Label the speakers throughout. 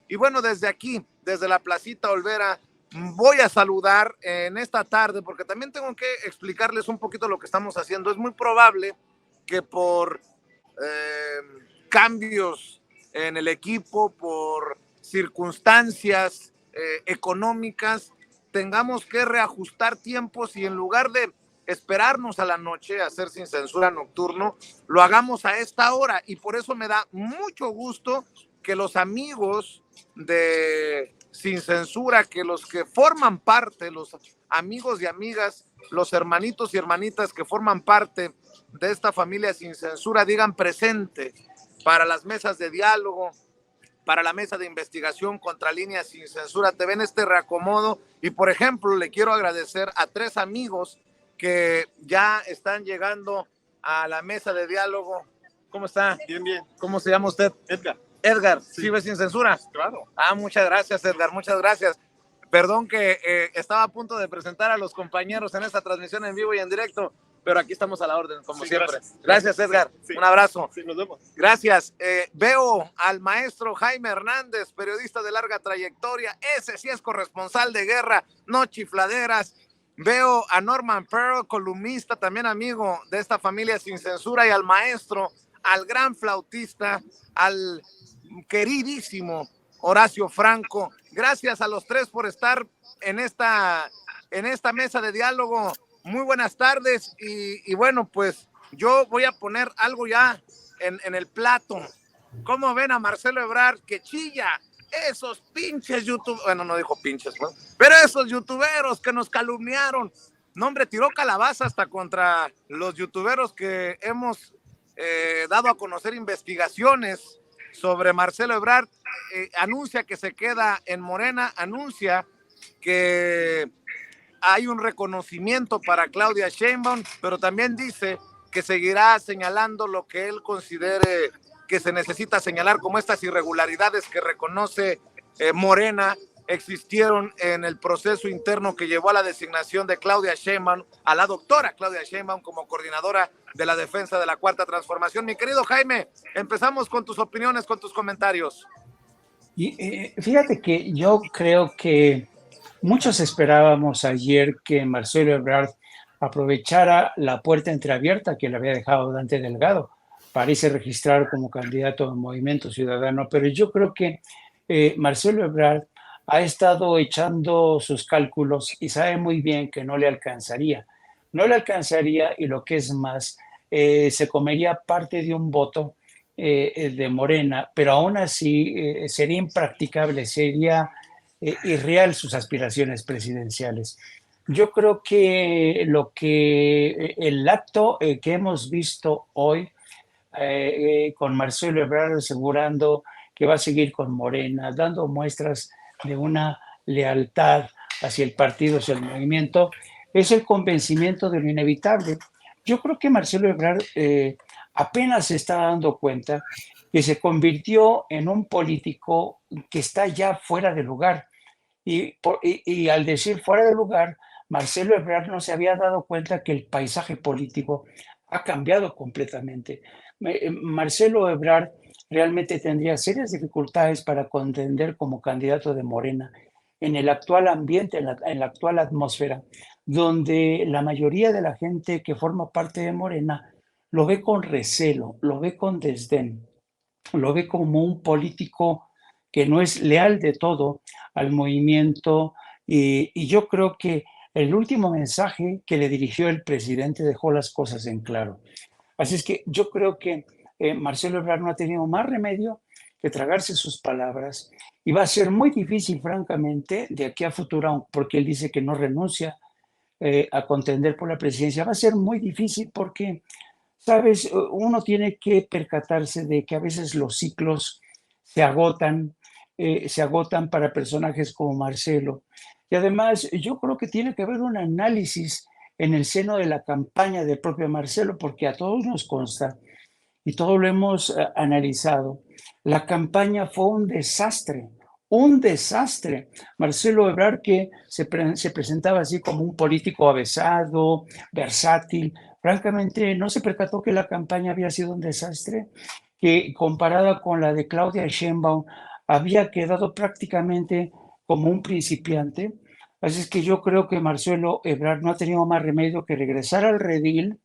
Speaker 1: Y bueno, desde aquí, desde la Placita Olvera, voy a saludar en esta tarde, porque también tengo que explicarles un poquito lo que estamos haciendo. Es muy probable que por cambios en el equipo, por circunstancias económicas, tengamos que reajustar tiempos y en lugar de esperarnos a la noche a hacer Sin Censura nocturno, lo hagamos a esta hora. Y por eso me da mucho gusto que los amigos de Sin Censura, que los que forman parte, los amigos y amigas, los hermanitos y hermanitas que forman parte de esta familia Sin Censura, digan presente para las mesas de diálogo, para la mesa de investigación contra Línea Sin Censura TV en este reacomodo. Y por ejemplo, le quiero agradecer a 3 amigos que ya están llegando a la mesa de diálogo. ¿Cómo está?
Speaker 2: Bien, bien.
Speaker 1: ¿Cómo se llama usted?
Speaker 2: Edgar.
Speaker 1: Edgar,
Speaker 2: sí.
Speaker 1: ¿sí ve Sin Censura?
Speaker 2: Claro.
Speaker 1: Muchas gracias, Edgar, muchas gracias. Perdón que estaba a punto de presentar a los compañeros en esta transmisión en vivo y en directo, pero aquí estamos a la orden, como siempre. Gracias, Edgar.
Speaker 2: Sí.
Speaker 1: Un abrazo.
Speaker 2: Sí, nos vemos.
Speaker 1: Gracias. Veo al maestro Jaime Hernández, periodista de larga trayectoria. Ese sí es corresponsal de guerra, no chifladeras. Veo a Norman Pearl, columnista, también amigo de esta familia Sin Censura, y al maestro, al gran flautista, al queridísimo Horacio Franco. Gracias a los 3 por estar en esta mesa de diálogo. Muy buenas tardes y bueno, pues yo voy a poner algo ya en el plato. ¿Cómo ven a Marcelo Ebrard que chilla? Esos pinches youtubers, bueno, no dijo pinches, ¿no? Pero esos youtuberos que nos calumniaron. No, hombre, tiró calabaza hasta contra los youtuberos que hemos dado a conocer investigaciones sobre Marcelo Ebrard. Anuncia que se queda en Morena, anuncia que hay un reconocimiento para Claudia Sheinbaum, pero también dice que seguirá señalando lo que él considere que se necesita señalar, como estas irregularidades que reconoce Morena existieron en el proceso interno que llevó a la designación de Claudia Sheinbaum, a la doctora Claudia Sheinbaum como coordinadora de la defensa de la Cuarta Transformación. Mi querido Jaime, empezamos con tus opiniones, con tus comentarios.
Speaker 3: Y fíjate que yo creo que muchos esperábamos ayer que Marcelo Ebrard aprovechara la puerta entreabierta que le había dejado Dante Delgado para irse registrar como candidato al Movimiento Ciudadano, pero yo creo que Marcelo Ebrard ha estado echando sus cálculos y sabe muy bien que no le alcanzaría. No le alcanzaría y lo que es más, se comería parte de un voto de Morena, pero aún así sería impracticable, sería irreal sus aspiraciones presidenciales. Yo creo que el acto que hemos visto hoy con Marcelo Ebrard asegurando que va a seguir con Morena, dando muestras de una lealtad hacia el partido, hacia el movimiento, es el convencimiento de lo inevitable. Yo creo que Marcelo Ebrard apenas se está dando cuenta que se convirtió en un político que está ya fuera de lugar. Y al decir fuera de lugar, Marcelo Ebrard no se había dado cuenta que el paisaje político ha cambiado completamente. Marcelo Ebrard realmente tendría serias dificultades para contender como candidato de Morena en el actual ambiente, en la actual atmósfera, donde la mayoría de la gente que forma parte de Morena lo ve con recelo, lo ve con desdén, lo ve como un político que no es leal de todo al movimiento. Y yo creo que el último mensaje que le dirigió el presidente dejó las cosas en claro. Así es que yo creo que Marcelo Ebrard no ha tenido más remedio que tragarse sus palabras y va a ser muy difícil, francamente, de aquí a futuro, porque él dice que no renuncia a contender por la presidencia. Va a ser muy difícil porque, sabes, uno tiene que percatarse de que a veces los ciclos se agotan para personajes como Marcelo. Y además, yo creo que tiene que haber un análisis en el seno de la campaña del propio Marcelo, porque a todos nos consta y todos lo hemos analizado. La campaña fue un desastre, un desastre. Marcelo Ebrard, que se presentaba así como un político avesado, versátil, francamente no se percató que la campaña había sido un desastre, que comparada con la de Claudia Sheinbaum había quedado prácticamente como un principiante. Así es que yo creo que Marcelo Ebrard no ha tenido más remedio que regresar al redil.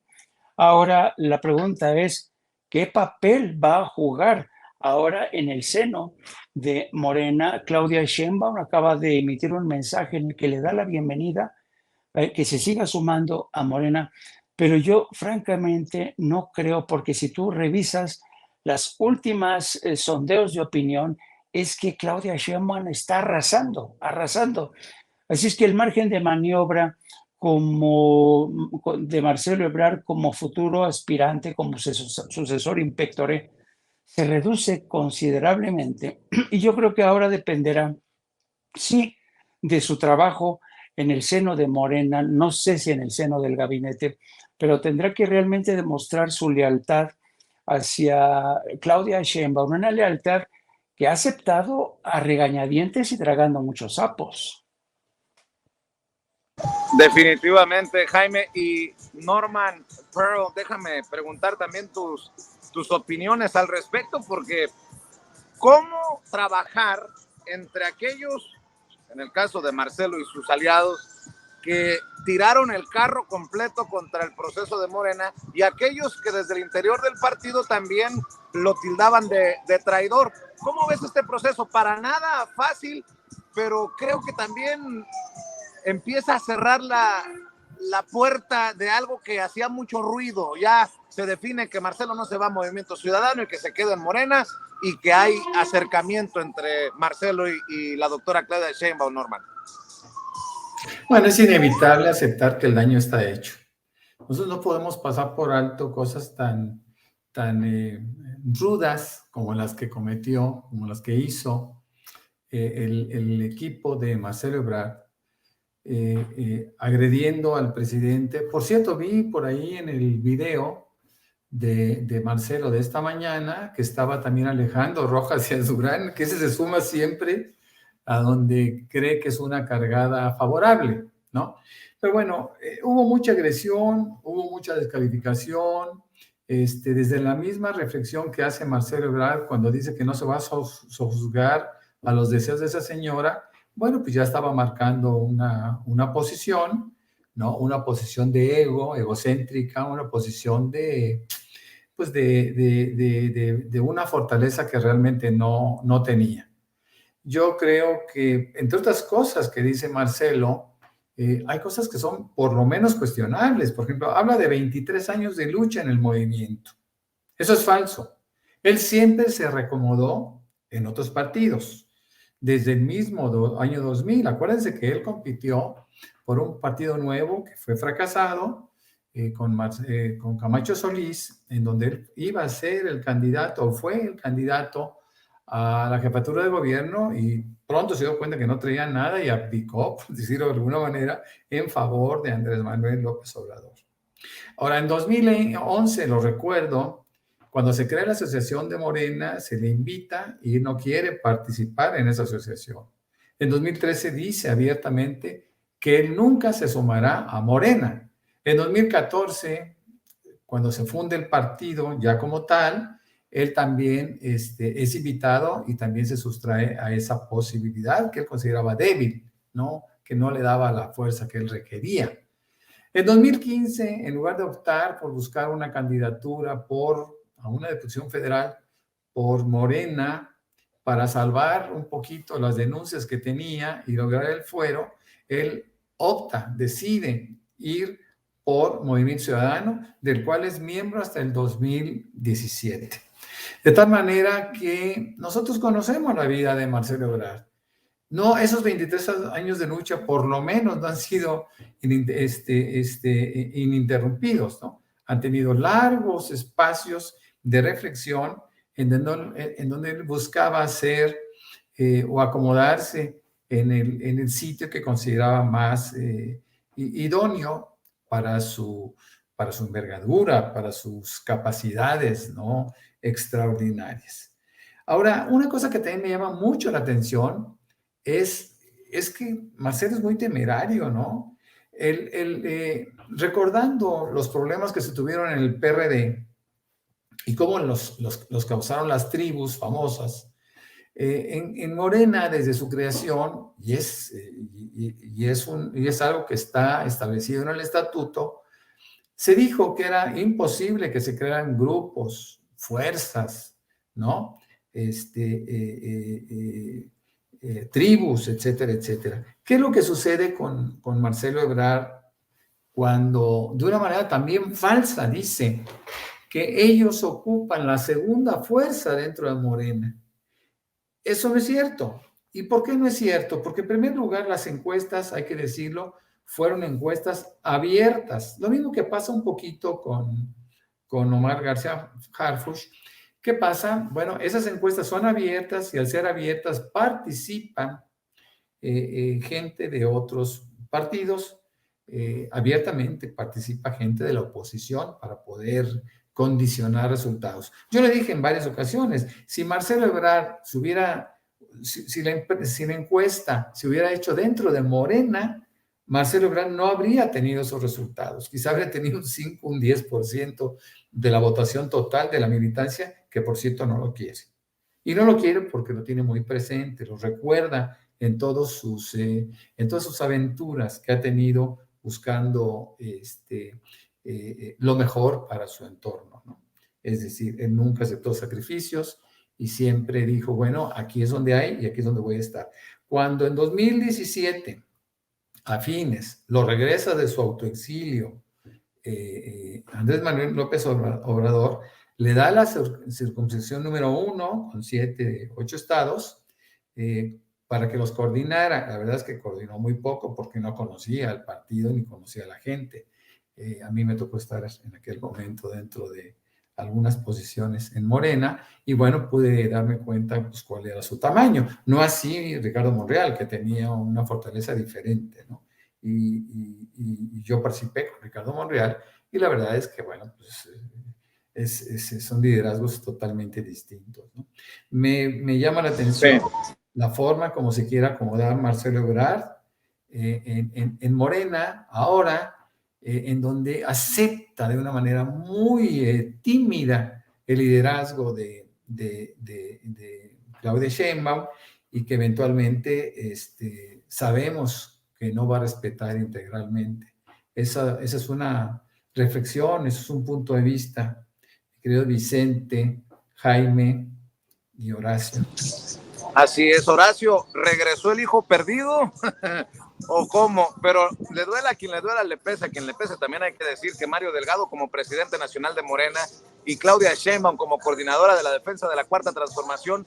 Speaker 3: Ahora la pregunta es, ¿qué papel va a jugar ahora en el seno de Morena? Claudia Sheinbaum acaba de emitir un mensaje en el que le da la bienvenida, que se siga sumando a Morena, pero yo francamente no creo, porque si tú revisas las últimas sondeos de opinión, es que Claudia Sheinbaum está arrasando, arrasando. Así es que el margen de maniobra como de Marcelo Ebrard como futuro aspirante, como sucesor in pectore, se reduce considerablemente. Y yo creo que ahora dependerá, sí, de su trabajo en el seno de Morena, no sé si en el seno del gabinete, pero tendrá que realmente demostrar su lealtad hacia Claudia Sheinbaum, una lealtad que ha aceptado a regañadientes y tragando muchos sapos.
Speaker 1: Definitivamente, Jaime. Y Norman Pearl, déjame preguntar también tus opiniones al respecto, porque ¿cómo trabajar entre aquellos, en el caso de Marcelo y sus aliados, que tiraron el carro completo contra el proceso de Morena, y aquellos que desde el interior del partido también lo tildaban de traidor? ¿Cómo ves este proceso? Para nada fácil, pero creo que también empieza a cerrar la puerta de algo que hacía mucho ruido. Ya se define que Marcelo no se va a Movimiento Ciudadano y que se queda en Morena, y que hay acercamiento entre Marcelo y la doctora Claudia Sheinbaum, Norman.
Speaker 2: Bueno, es inevitable aceptar que el daño está hecho. Nosotros no podemos pasar por alto cosas tan rudas como las que cometió, como las que hizo el equipo de Marcelo Ebrard, agrediendo al presidente. Por cierto, vi por ahí en el video de Marcelo de esta mañana que estaba también Alejandro Rojas y Durán, que ese se suma siempre a donde cree que es una cargada favorable, ¿no? Pero bueno, hubo mucha agresión, hubo mucha descalificación, desde la misma reflexión que hace Marcelo Ebrard cuando dice que no se va a sojuzgar a los deseos de esa señora. Bueno, pues ya estaba marcando una posición, ¿no? Una posición de ego, egocéntrica, una posición pues de una fortaleza que realmente no tenía. Yo creo que, entre otras cosas que dice Marcelo, hay cosas que son por lo menos cuestionables. Por ejemplo, habla de 23 años de lucha en el movimiento. Eso es falso. Él siempre se reacomodó en otros partidos. Desde el mismo año 2000, acuérdense que él compitió por un partido nuevo que fue fracasado, con Camacho Solís, en donde él iba a ser el candidato, o fue el candidato a la jefatura de gobierno, y pronto se dio cuenta que no traía nada y abdicó, por decirlo de alguna manera, en favor de Andrés Manuel López Obrador. Ahora, en 2011, lo recuerdo, cuando se crea la asociación de Morena, se le invita y no quiere participar en esa asociación. En 2013 dice abiertamente que él nunca se sumará a Morena. En 2014, cuando se funde el partido ya como tal, él también es invitado y también se sustrae a esa posibilidad que él consideraba débil, ¿no? Que no le daba la fuerza que él requería. En 2015, en lugar de optar por buscar una candidatura a una diputación federal por Morena para salvar un poquito las denuncias que tenía y lograr el fuero, él decide ir por Movimiento Ciudadano, del cual es miembro hasta el 2017. De tal manera que nosotros conocemos la vida de Marcelo Ebrard. No, esos 23 años de lucha por lo menos no han sido ininterrumpidos, ¿no? Han tenido largos espacios de reflexión en donde él buscaba hacer o acomodarse en el sitio que consideraba más idóneo para su envergadura, para sus capacidades, ¿no? Extraordinarias. Ahora, una cosa que también me llama mucho la atención es que Marcelo es muy temerario, ¿no? Recordando los problemas que se tuvieron en el PRD y cómo los causaron las tribus famosas, En Morena, desde su creación, y es algo que está establecido en el estatuto, se dijo que era imposible que se crearan grupos, fuerzas, ¿no? Tribus, etcétera, etcétera. ¿Qué es lo que sucede con Marcelo Ebrard cuando, de una manera también falsa, dice que ellos ocupan la segunda fuerza dentro de Morena? Eso no es cierto. ¿Y por qué no es cierto? Porque en primer lugar las encuestas, hay que decirlo, fueron encuestas abiertas. Lo mismo que pasa un poquito con Omar García Harfuch. ¿Qué pasa? Bueno, esas encuestas son abiertas y al ser abiertas participan gente de otros partidos. Abiertamente participa gente de la oposición para poder condicionar resultados. Yo le dije en varias ocasiones, si Marcelo Ebrard si la encuesta se hubiera hecho dentro de Morena, Marcelo Ebrard no habría tenido esos resultados. Quizá habría tenido un 5, un 10% de la votación total de la militancia, que por cierto no lo quiere. Y no lo quiere porque lo tiene muy presente, lo recuerda en todas sus aventuras que ha tenido buscando lo mejor para su entorno, ¿no? Es decir, él nunca aceptó sacrificios y siempre dijo, bueno, aquí es donde hay y aquí es donde voy a estar. Cuando en 2017, a fines, lo regresa de su autoexilio, Andrés Manuel López Obrador, le da la circunscripción número 1 con 7, 8 estados, para que los coordinara. La verdad es que coordinó muy poco porque no conocía al partido ni conocía a la gente. A mí me tocó estar en aquel momento dentro de algunas posiciones en Morena y bueno, pude darme cuenta pues, cuál era su tamaño. No así Ricardo Monreal, que tenía una fortaleza diferente, ¿no? Y yo participé con Ricardo Monreal y la verdad es que, bueno, pues son liderazgos totalmente distintos, ¿no? Me llama la atención la forma como se quiere acomodar Marcelo Ebrard en Morena ahora, en donde acepta de una manera muy tímida el liderazgo de Claudia Sheinbaum y que eventualmente sabemos que no va a respetar integralmente. Esa es una reflexión, eso es un punto de vista, querido Vicente, Jaime y Horacio.
Speaker 1: Así es, Horacio, ¿regresó el hijo perdido? ¿O cómo? Pero le duela a quien le duela, le pesa a quien le pese. También hay que decir que Mario Delgado como presidente nacional de Morena y Claudia Sheinbaum como coordinadora de la defensa de la Cuarta Transformación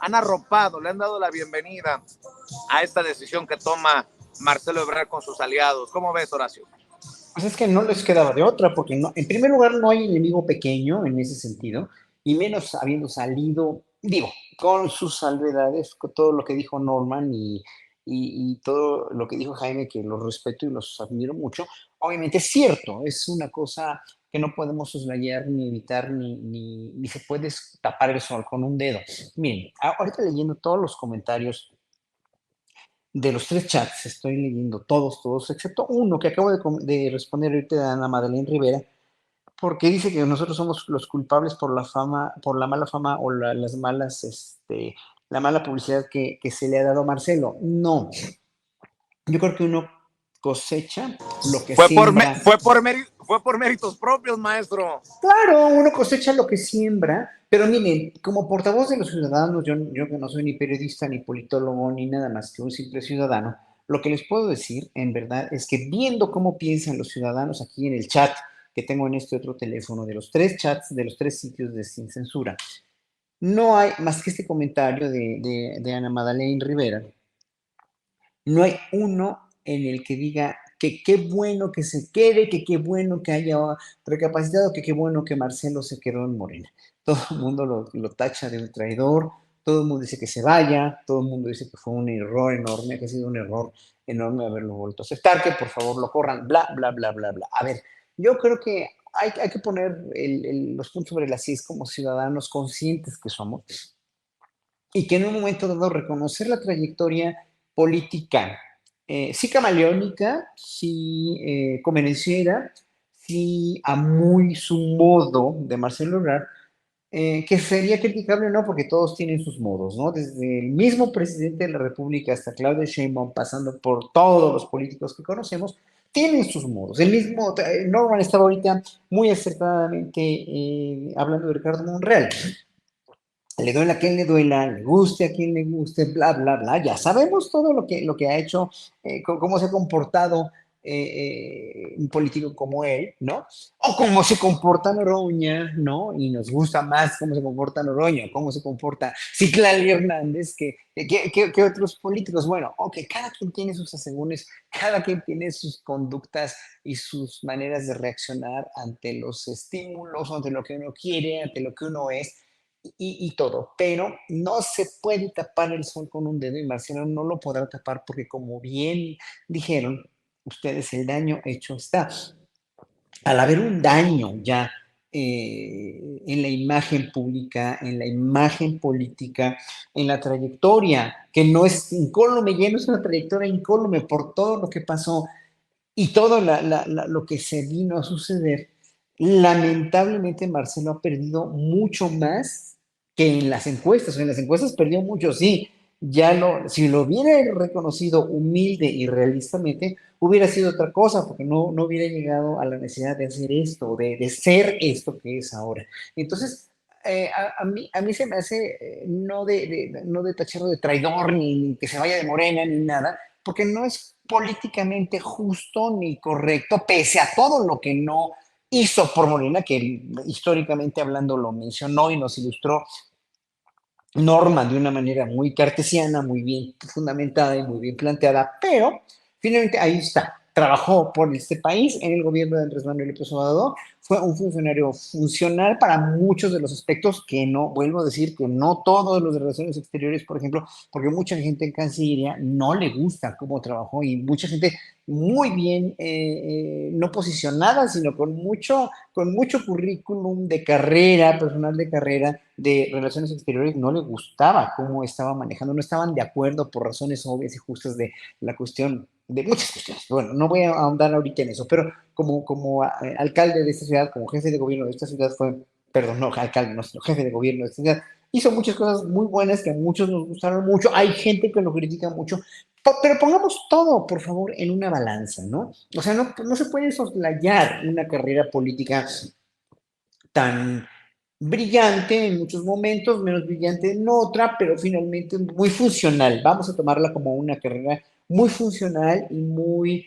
Speaker 1: han arropado, le han dado la bienvenida a esta decisión que toma Marcelo Ebrard con sus aliados. ¿Cómo ves, Horacio?
Speaker 3: Pues es que no les quedaba de otra, porque no, en primer lugar no hay enemigo pequeño en ese sentido, y menos habiendo salido, digo, con sus salvedades, con todo lo que dijo Norman y todo lo que dijo Jaime, que los respeto y los admiro mucho. Obviamente es cierto, es una cosa que no podemos soslayar ni evitar, ni se puede tapar el sol con un dedo. Miren, ahorita leyendo todos los comentarios de los tres chats, estoy leyendo todos, excepto uno que acabo de responder ahorita a Ana Madeleine Rivera, porque dice que nosotros somos los culpables por la fama, por la mala fama o las malas, la mala publicidad que se le ha dado a Marcelo. No, yo creo que uno cosecha lo que siembra.
Speaker 1: Fue por méritos propios, maestro.
Speaker 3: Claro, uno cosecha lo que siembra, pero miren, como portavoz de los ciudadanos, yo que no soy ni periodista, ni politólogo, ni nada más que un simple ciudadano, lo que les puedo decir, en verdad, es que viendo cómo piensan los ciudadanos aquí en el chat que tengo en este otro teléfono, de los tres chats, de los tres sitios de Sin Censura, no hay más que este comentario de Ana Madeleine Rivera, no hay uno en el que diga que qué bueno que se quede, que qué bueno que haya recapacitado, que qué bueno que Marcelo se quedó en Morena. Todo el mundo lo tacha de un traidor, todo el mundo dice que se vaya, todo el mundo dice que fue un error enorme, que ha sido un error enorme haberlo vuelto a aceptar, que por favor lo corran, bla, bla, bla, bla, bla. A ver, yo creo que hay que poner los puntos sobre las IES como ciudadanos conscientes que somos y que en un momento dado reconocer la trayectoria política, sí camaleónica, sí convenenciera, sí a muy su modo de Marcelo Ebrard,
Speaker 4: que sería criticable o no, porque todos tienen sus modos, ¿no? Desde el mismo presidente de la República hasta Claudia Sheinbaum, pasando por todos los políticos que conocemos, tienen sus modos. El mismo, Norman estaba ahorita muy acertadamente hablando de Ricardo Monreal. Le duela a quien le duela, le guste a quien le guste, bla, bla, bla. Ya sabemos todo lo que ha hecho, cómo se ha comportado un político como él, ¿no? O cómo se comporta Noroña, ¿no? Y nos gusta más cómo se comporta Noroña, cómo se comporta Citlali Hernández que otros políticos. Bueno, ok, cada quien tiene sus asegúnes, cada quien tiene sus conductas y sus maneras de reaccionar ante los estímulos, ante lo que uno quiere, ante lo que uno es y todo, pero no se puede tapar el sol con un dedo y Marcelo no lo podrá tapar porque como bien dijeron ustedes, el daño hecho está. Al haber un daño ya en la imagen pública, en la imagen política, en la trayectoria, que no es incólume, ya no es una trayectoria incólume por todo lo que pasó y todo lo que se vino a suceder, lamentablemente Marcelo ha perdido mucho más que en las encuestas. En las encuestas perdió mucho, sí. Si lo hubiera reconocido humilde y realistamente, hubiera sido otra cosa, porque no hubiera llegado a la necesidad de hacer esto, de ser esto que es ahora. Entonces, a mí se me hace no de tacharlo de traidor, ni que se vaya de Morena, ni nada, porque no es políticamente justo ni correcto, pese a todo lo que no hizo por Morena, que históricamente hablando lo mencionó y nos ilustró Norma de una manera muy cartesiana, muy bien fundamentada y muy bien planteada, pero finalmente ahí está. Trabajó por este país en el gobierno de Andrés Manuel López Obrador, fue un funcionario funcional para muchos de los aspectos que no, vuelvo a decir que no todos los de relaciones exteriores, por ejemplo, porque mucha gente en Cancillería no le gusta cómo trabajó y mucha gente muy bien, no posicionada, sino con mucho currículum de carrera, personal de carrera, de relaciones exteriores, no le gustaba cómo estaba manejando, no estaban de acuerdo por razones obvias y justas de la cuestión, de muchas cuestiones. Bueno, no voy a ahondar ahorita en eso, pero como alcalde de esta ciudad, como jefe de gobierno de esta ciudad perdón, no, alcalde, no, sino jefe de gobierno de esta ciudad, hizo muchas cosas muy buenas que a muchos nos gustaron mucho, hay gente que lo critica mucho, pero pongamos todo, por favor, en una balanza, ¿no? O sea, no se puede soslayar una carrera política tan brillante en muchos momentos, menos brillante en otra, pero finalmente muy funcional. Vamos a tomarla como una carrera muy funcional y muy,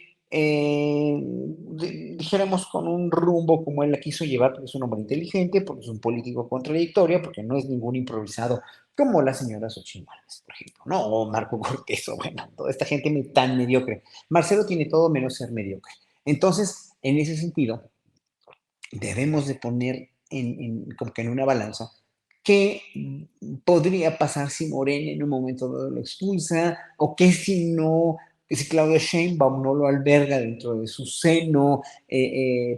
Speaker 4: dijéramos, con un rumbo como él la quiso llevar, porque es un hombre inteligente, porque es un político contradictorio, porque no es ningún improvisado, como la señora Xochitl Gálvez, por ejemplo, ¿no? O Marco Cortés, o bueno, toda esta gente tan mediocre. Marcelo tiene todo menos ser mediocre. Entonces, en ese sentido, debemos de poner como que en una balanza qué podría pasar si Morena en un momento dado lo expulsa o qué si no, que si Claudia Sheinbaum no lo alberga dentro de su seno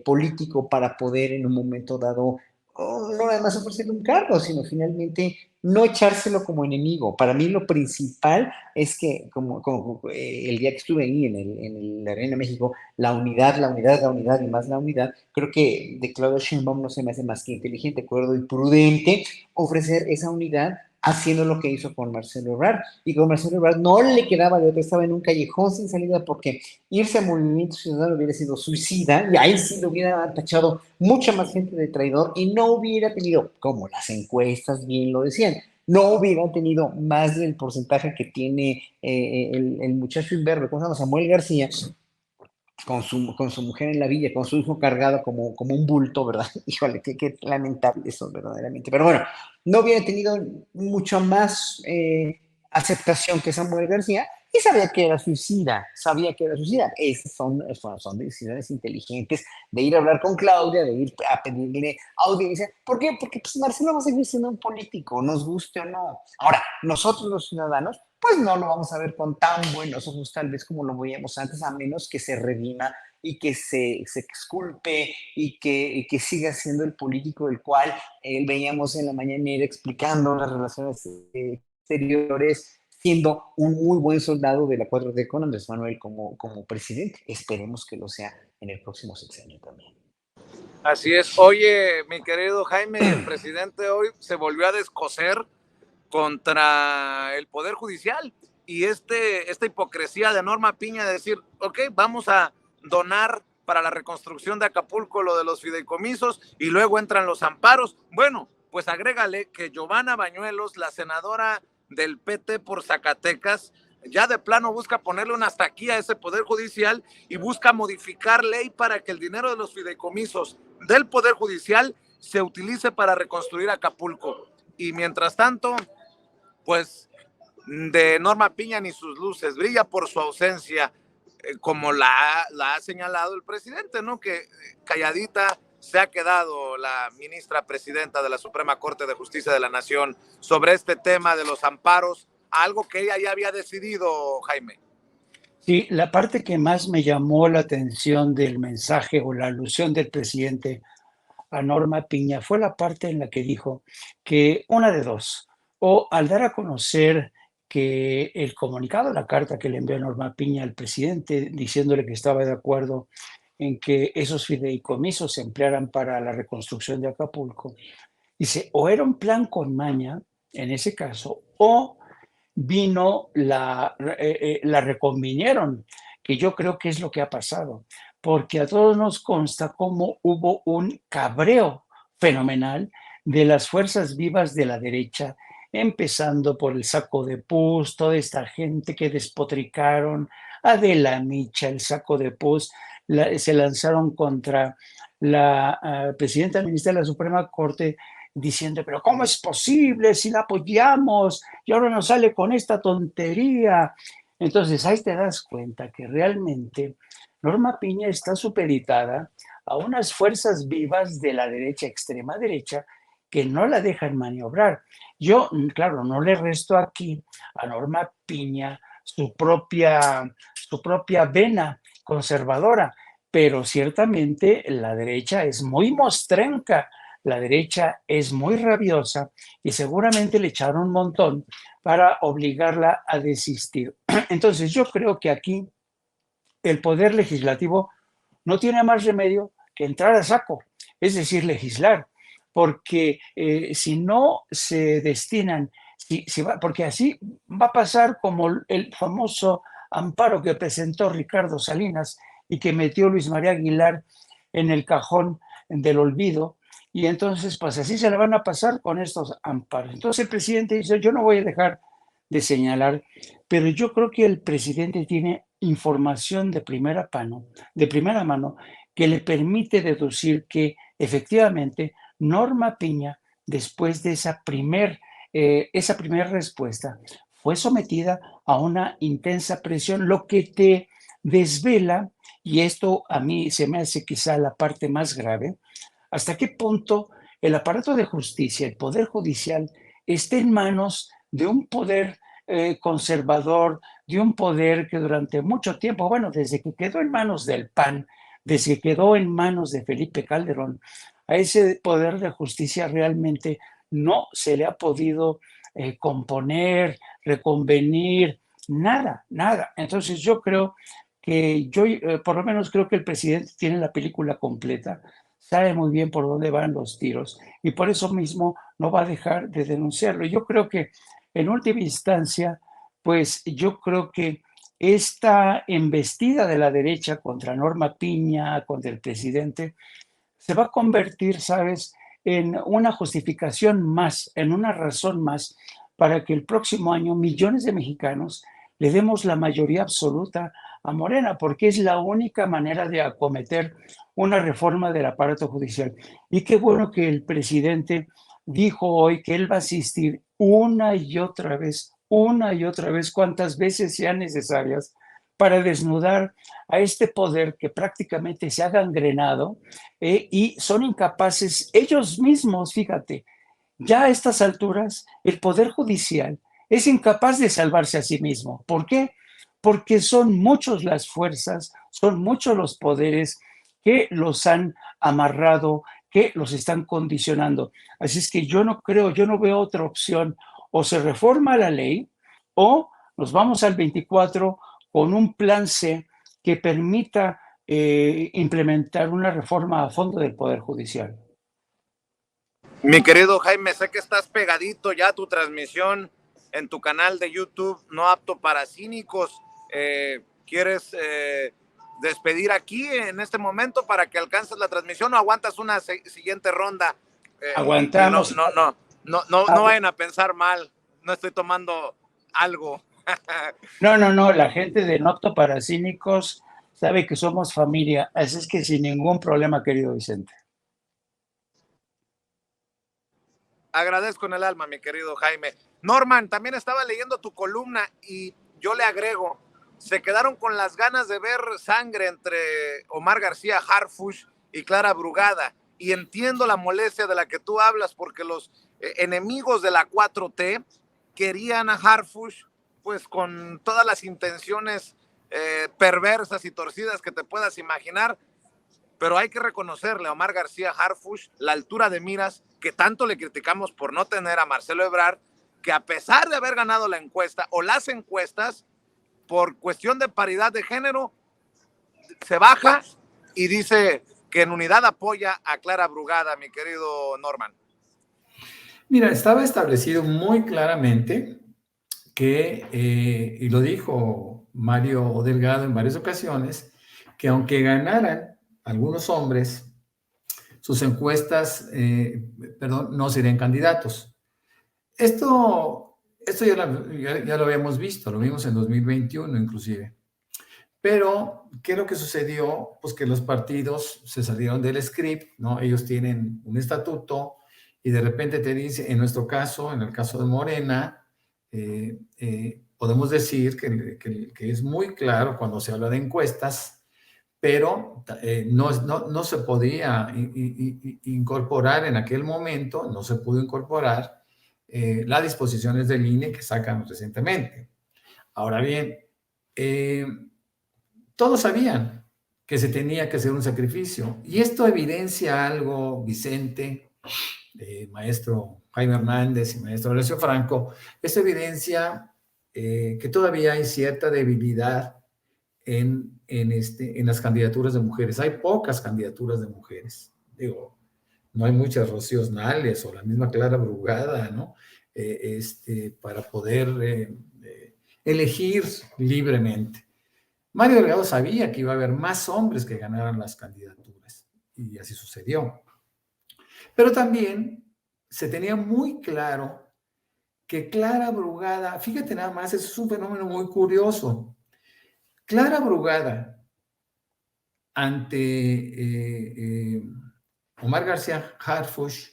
Speaker 4: político para poder en un momento dado no nada más ofrecerle un cargo, sino finalmente no echárselo como enemigo. Para mí lo principal es que, como el día que estuve ahí en la Arena México, la unidad, la unidad, la unidad y más la unidad, creo que de Claudia Sheinbaum no se me hace más que inteligente, acuerdo y prudente ofrecer esa unidad haciendo lo que hizo con Marcelo Ebrard. Y con Marcelo Ebrard no le quedaba de otra, estaba en un callejón sin salida porque irse a Movimiento Ciudadano hubiera sido suicida y ahí sí lo hubiera tachado mucha más gente de traidor y no hubiera tenido, como las encuestas bien lo decían, no hubiera tenido más del porcentaje que tiene el muchacho imberbe, ¿cómo se llama? Samuel García, con su mujer en la villa, con su hijo cargado como un bulto, ¿verdad? Híjole, qué lamentable eso, verdaderamente. Pero bueno, no hubiera tenido mucho más aceptación que Samuel García y sabía que era suicida. Esas son decisiones inteligentes de ir a hablar con Claudia, de ir a pedirle audiencia. ¿Por qué? Porque pues, Marcelo va a seguir siendo un político, nos guste o no. Ahora, nosotros los ciudadanos pues no lo vamos a ver con tan buenos ojos tal vez como lo veíamos antes, a menos que se redima y que se exculpe y que siga siendo el político del cual veíamos en la mañanera explicando las relaciones exteriores, siendo un muy buen soldado de la 4T con Andrés Manuel como presidente. Esperemos que lo sea en el próximo sexenio también.
Speaker 1: Así es. Oye, mi querido Jaime, el presidente hoy se volvió a descoser contra el Poder Judicial y esta hipocresía de Norma Piña de decir, ok, vamos a donar para la reconstrucción de Acapulco lo de los fideicomisos y luego entran los amparos. Bueno, pues agrégale que Giovanna Bañuelos, la senadora del PT por Zacatecas, ya de plano busca ponerle un hasta aquí a ese Poder Judicial y busca modificar ley para que el dinero de los fideicomisos del Poder Judicial se utilice para reconstruir Acapulco. Y mientras tanto, pues de Norma Piña ni sus luces, brilla por su ausencia, como la ha señalado el presidente, ¿no? Que calladita se ha quedado la ministra presidenta de la Suprema Corte de Justicia de la Nación sobre este tema de los amparos, algo que ella ya había decidido, Jaime.
Speaker 3: Sí, la parte que más me llamó la atención del mensaje o la alusión del presidente a Norma Piña fue la parte en la que dijo que una de dos, o al dar a conocer que el comunicado, la carta que le envió Norma Piña al presidente diciéndole que estaba de acuerdo en que esos fideicomisos se emplearan para la reconstrucción de Acapulco, dice, o era un plan con maña, en ese caso, o vino, la reconvinieron, que yo creo que es lo que ha pasado, porque a todos nos consta cómo hubo un cabreo fenomenal de las fuerzas vivas de la derecha, empezando por el Saco de Pus, toda esta gente que despotricaron, Adela Micha, el Saco de Pus, se lanzaron contra la presidenta ministra de la Suprema Corte diciendo, pero ¿cómo es posible si la apoyamos y ahora nos sale con esta tontería? Entonces ahí te das cuenta que realmente Norma Piña está supeditada a unas fuerzas vivas de la derecha, extrema derecha, que no la dejan maniobrar. Yo, claro, no le resto aquí a Norma Piña su propia vena conservadora, pero ciertamente la derecha es muy mostrenca, la derecha es muy rabiosa y seguramente le echaron un montón para obligarla a desistir. Entonces yo creo que aquí el poder legislativo no tiene más remedio que entrar a saco, es decir, legislar, porque si no se destinan, porque así va a pasar como el famoso amparo que presentó Ricardo Salinas y que metió Luis María Aguilar en el cajón del olvido, y entonces pues así se le van a pasar con estos amparos. Entonces el presidente dice, yo no voy a dejar de señalar, pero yo creo que el presidente tiene información de primera mano que le permite deducir que efectivamente Norma Piña, después de esa primer respuesta, fue sometida a una intensa presión, lo que te desvela, y esto a mí se me hace quizá la parte más grave, hasta qué punto el aparato de justicia, el poder judicial, está en manos de un poder conservador, de un poder que durante mucho tiempo, bueno, desde que quedó en manos del PAN, desde que quedó en manos de Felipe Calderón, a ese poder de justicia realmente no se le ha podido componer, reconvenir, nada, nada. Entonces yo creo que por lo menos creo que el presidente tiene la película completa, sabe muy bien por dónde van los tiros y por eso mismo no va a dejar de denunciarlo. Yo creo que en última instancia, pues yo creo que esta embestida de la derecha contra Norma Piña, contra el presidente, se va a convertir, ¿sabes?, en una justificación más, en una razón más para que el próximo año millones de mexicanos le demos la mayoría absoluta a Morena, porque es la única manera de acometer una reforma del aparato judicial. Y qué bueno que el presidente dijo hoy que él va a asistir una y otra vez, cuantas veces sean necesarias, para desnudar a este poder que prácticamente se ha gangrenado y son incapaces ellos mismos, fíjate, ya a estas alturas el Poder Judicial es incapaz de salvarse a sí mismo. ¿Por qué? Porque son muchos las fuerzas, son muchos los poderes que los han amarrado, que los están condicionando. Así es que yo no veo otra opción. O se reforma la ley o nos vamos al 24 con un plan C que permita implementar una reforma a fondo del Poder Judicial.
Speaker 1: Mi querido Jaime, sé que estás pegadito ya a tu transmisión en tu canal de YouTube, No Apto para Cínicos. ¿Quieres despedir aquí en este momento para que alcances la transmisión o aguantas una siguiente ronda?
Speaker 3: Aguantamos.
Speaker 1: No vayan a pensar mal, no estoy tomando algo.
Speaker 3: No, la gente de No Apto para Cínicos sabe que somos familia, así es que sin ningún problema, querido Vicente.
Speaker 1: Agradezco en el alma, mi querido Jaime. Norman, también estaba leyendo tu columna y yo le agrego, se quedaron con las ganas de ver sangre entre Omar García Harfuch y Clara Brugada. Y entiendo la molestia de la que tú hablas, porque los enemigos de la 4T querían a Harfuch pues con todas las intenciones perversas y torcidas que te puedas imaginar, pero hay que reconocerle a Omar García Harfuch la altura de miras que tanto le criticamos por no tener a Marcelo Ebrard, que a pesar de haber ganado la encuesta o las encuestas, por cuestión de paridad de género, se baja y dice que en unidad apoya a Clara Brugada, mi querido Norman.
Speaker 2: Mira, estaba establecido muy claramente que, y lo dijo Mario Delgado en varias ocasiones, que aunque ganaran algunos hombres, sus encuestas, no serían candidatos. Esto ya lo habíamos visto, lo vimos en 2021 inclusive. Pero, ¿qué es lo que sucedió? Pues que los partidos se salieron del script, ¿no? Ellos tienen un estatuto y de repente te dice, en nuestro caso, en el caso de Morena, podemos decir que es muy claro cuando se habla de encuestas, pero no se podía incorporar en aquel momento, no se pudo incorporar las disposiciones del INE que sacan recientemente. Ahora bien, todos sabían que se tenía que hacer un sacrificio. Y esto evidencia algo, Vicente, maestro Jaime Hernández y maestro Horacio Franco, esto evidencia que todavía hay cierta debilidad en las candidaturas de mujeres. Hay pocas candidaturas de mujeres. Digo, no hay muchas Rocíos Nales o la misma Clara Brugada, ¿no? Para poder elegir libremente. Mario Delgado sabía que iba a haber más hombres que ganaran las candidaturas, y así sucedió. Pero también se tenía muy claro que Clara Brugada, fíjate nada más, eso es un fenómeno muy curioso. Clara Brugada ante Omar García Harfuch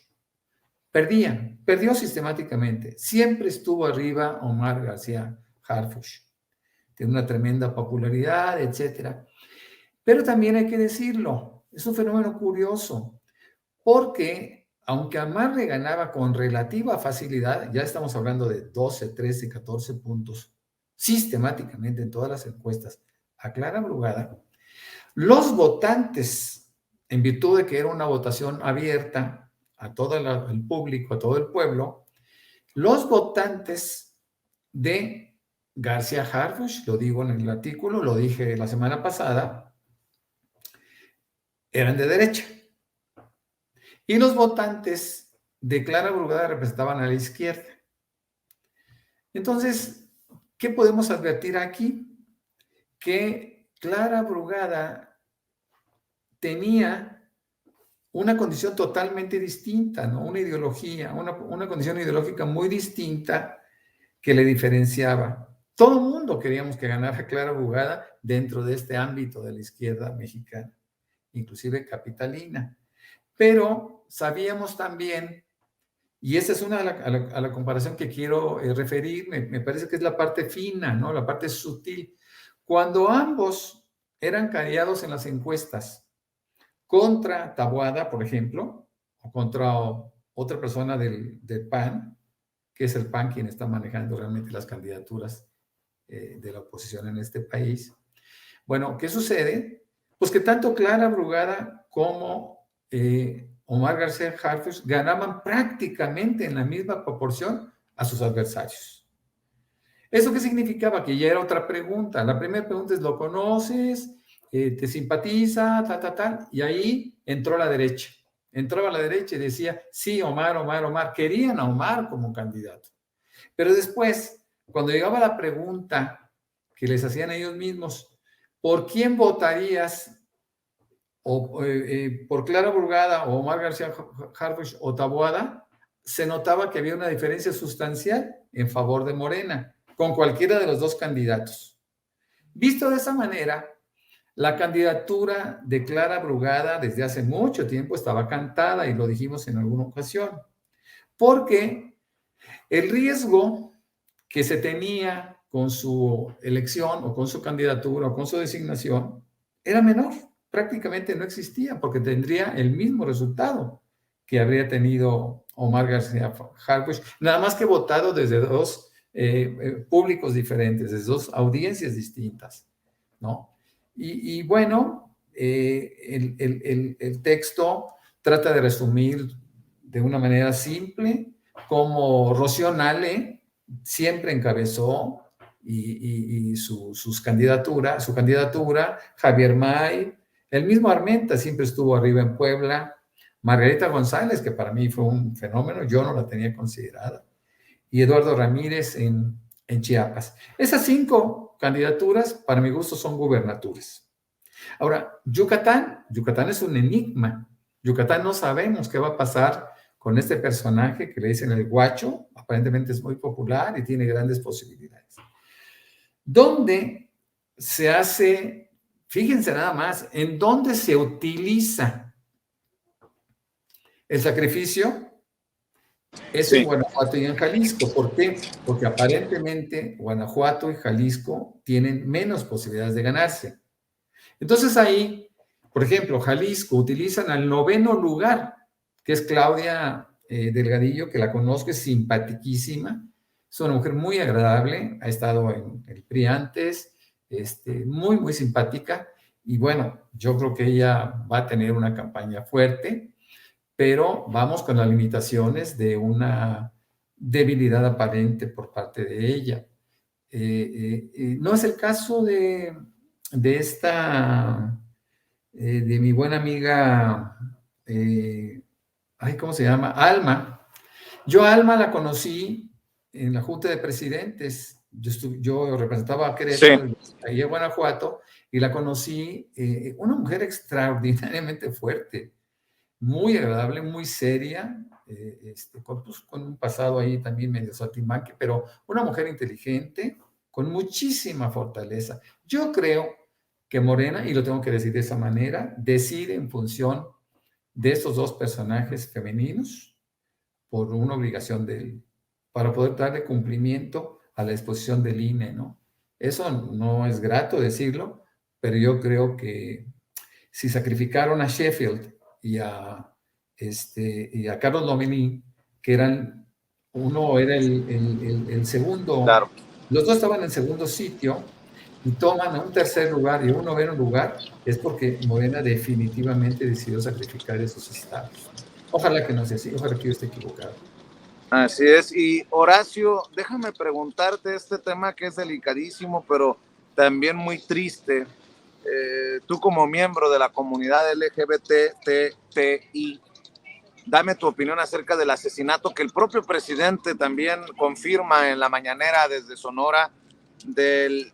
Speaker 2: perdió sistemáticamente. Siempre estuvo arriba Omar García Harfuch. Tiene una tremenda popularidad, etcétera. Pero también hay que decirlo, es un fenómeno curioso, porque aunque Omar le ganaba con relativa facilidad, ya estamos hablando de 12, 13, 14 puntos, sistemáticamente en todas las encuestas, a Clara Brugada, los votantes, en virtud de que era una votación abierta a todo el público, a todo el pueblo, los votantes de García Harfuch, lo digo en el artículo, lo dije la semana pasada, eran de derecha. Y los votantes de Clara Brugada representaban a la izquierda. Entonces, ¿qué podemos advertir aquí? Que Clara Brugada tenía una condición totalmente distinta, ¿no? Una ideología, una condición ideológica muy distinta que le diferenciaba. Todo el mundo queríamos que ganara Clara Brugada dentro de este ámbito de la izquierda mexicana, inclusive capitalina. Pero sabíamos también, y esa es una a la comparación que quiero referir, me parece que es la parte fina, ¿no? La parte sutil. Cuando ambos eran cariados en las encuestas contra Taboada, por ejemplo, o contra otra persona del PAN, que es el PAN quien está manejando realmente las candidaturas de la oposición en este país. Bueno, ¿qué sucede? Pues que tanto Clara Brugada como Omar García Harfuch ganaban prácticamente en la misma proporción a sus adversarios. ¿Eso qué significaba? Que ya era otra pregunta. La primera pregunta es, ¿lo conoces? te simpatiza, y ahí entró la derecha. Entraba la derecha y decía, sí, Omar, Omar, Omar. Querían a Omar como candidato. Pero después, cuando llegaba la pregunta que les hacían ellos mismos, ¿por quién votarías? Por Clara Burgada o Omar García Harfuch o Taboada, se notaba que había una diferencia sustancial en favor de Morena, con cualquiera de los dos candidatos. Visto de esa manera, la candidatura de Clara Brugada desde hace mucho tiempo estaba cantada, y lo dijimos en alguna ocasión, porque el riesgo que se tenía con su elección o con su candidatura o con su designación era menor, prácticamente no existía, porque tendría el mismo resultado que habría tenido Omar García Harfuch, nada más que votado desde dos públicos diferentes, desde dos audiencias distintas, ¿no? Y bueno, el texto trata de resumir de una manera simple como Rocío Nale siempre encabezó y su candidatura, Javier May, el mismo Armenta siempre estuvo arriba en Puebla, Margarita González, que para mí fue un fenómeno, yo no la tenía considerada, y Eduardo Ramírez en Chiapas. Esas 5 candidaturas, para mi gusto, son gubernaturas. Ahora, Yucatán es un enigma. Yucatán no sabemos qué va a pasar con este personaje que le dicen el Guacho, aparentemente es muy popular y tiene grandes posibilidades. ¿Dónde se hace, fíjense nada más, en dónde se utiliza el sacrificio? Es en Guanajuato y en Jalisco. ¿Por qué? Porque aparentemente Guanajuato y Jalisco tienen menos posibilidades de ganarse. Entonces ahí, por ejemplo, Jalisco utilizan al 9º lugar, que es Claudia Delgadillo, que la conozco, es simpatiquísima, es una mujer muy agradable, ha estado en el PRI antes, muy, muy simpática, y bueno, yo creo que ella va a tener una campaña fuerte, pero vamos con las limitaciones de una debilidad aparente por parte de ella. No es el caso de mi buena amiga, ¿cómo se llama? Alma. Yo a Alma la conocí en la Junta de Presidentes. Yo representaba a Querétaro, sí, ahí en Guanajuato, y la conocí, una mujer extraordinariamente fuerte, muy agradable, muy seria, con un pasado ahí también medio saltimbanqui, pero una mujer inteligente, con muchísima fortaleza. Yo creo que Morena, y lo tengo que decir de esa manera, decide en función de estos dos personajes femeninos por una obligación para poder darle cumplimiento a la disposición del INE, ¿no? Eso no es grato decirlo, pero yo creo que si sacrificaron a Sheffield y a Carlos Lomelí, que uno era el segundo, claro, los dos estaban en segundo sitio, y toman un tercer lugar y un 9º lugar, es porque Morena definitivamente decidió sacrificar esos estados. Ojalá que no sea así, ojalá que yo esté equivocado.
Speaker 1: Así es. Y Horacio, déjame preguntarte este tema que es delicadísimo, pero también muy triste. Tú como miembro de la comunidad LGBTI, dame tu opinión acerca del asesinato que el propio presidente también confirma en la mañanera desde Sonora del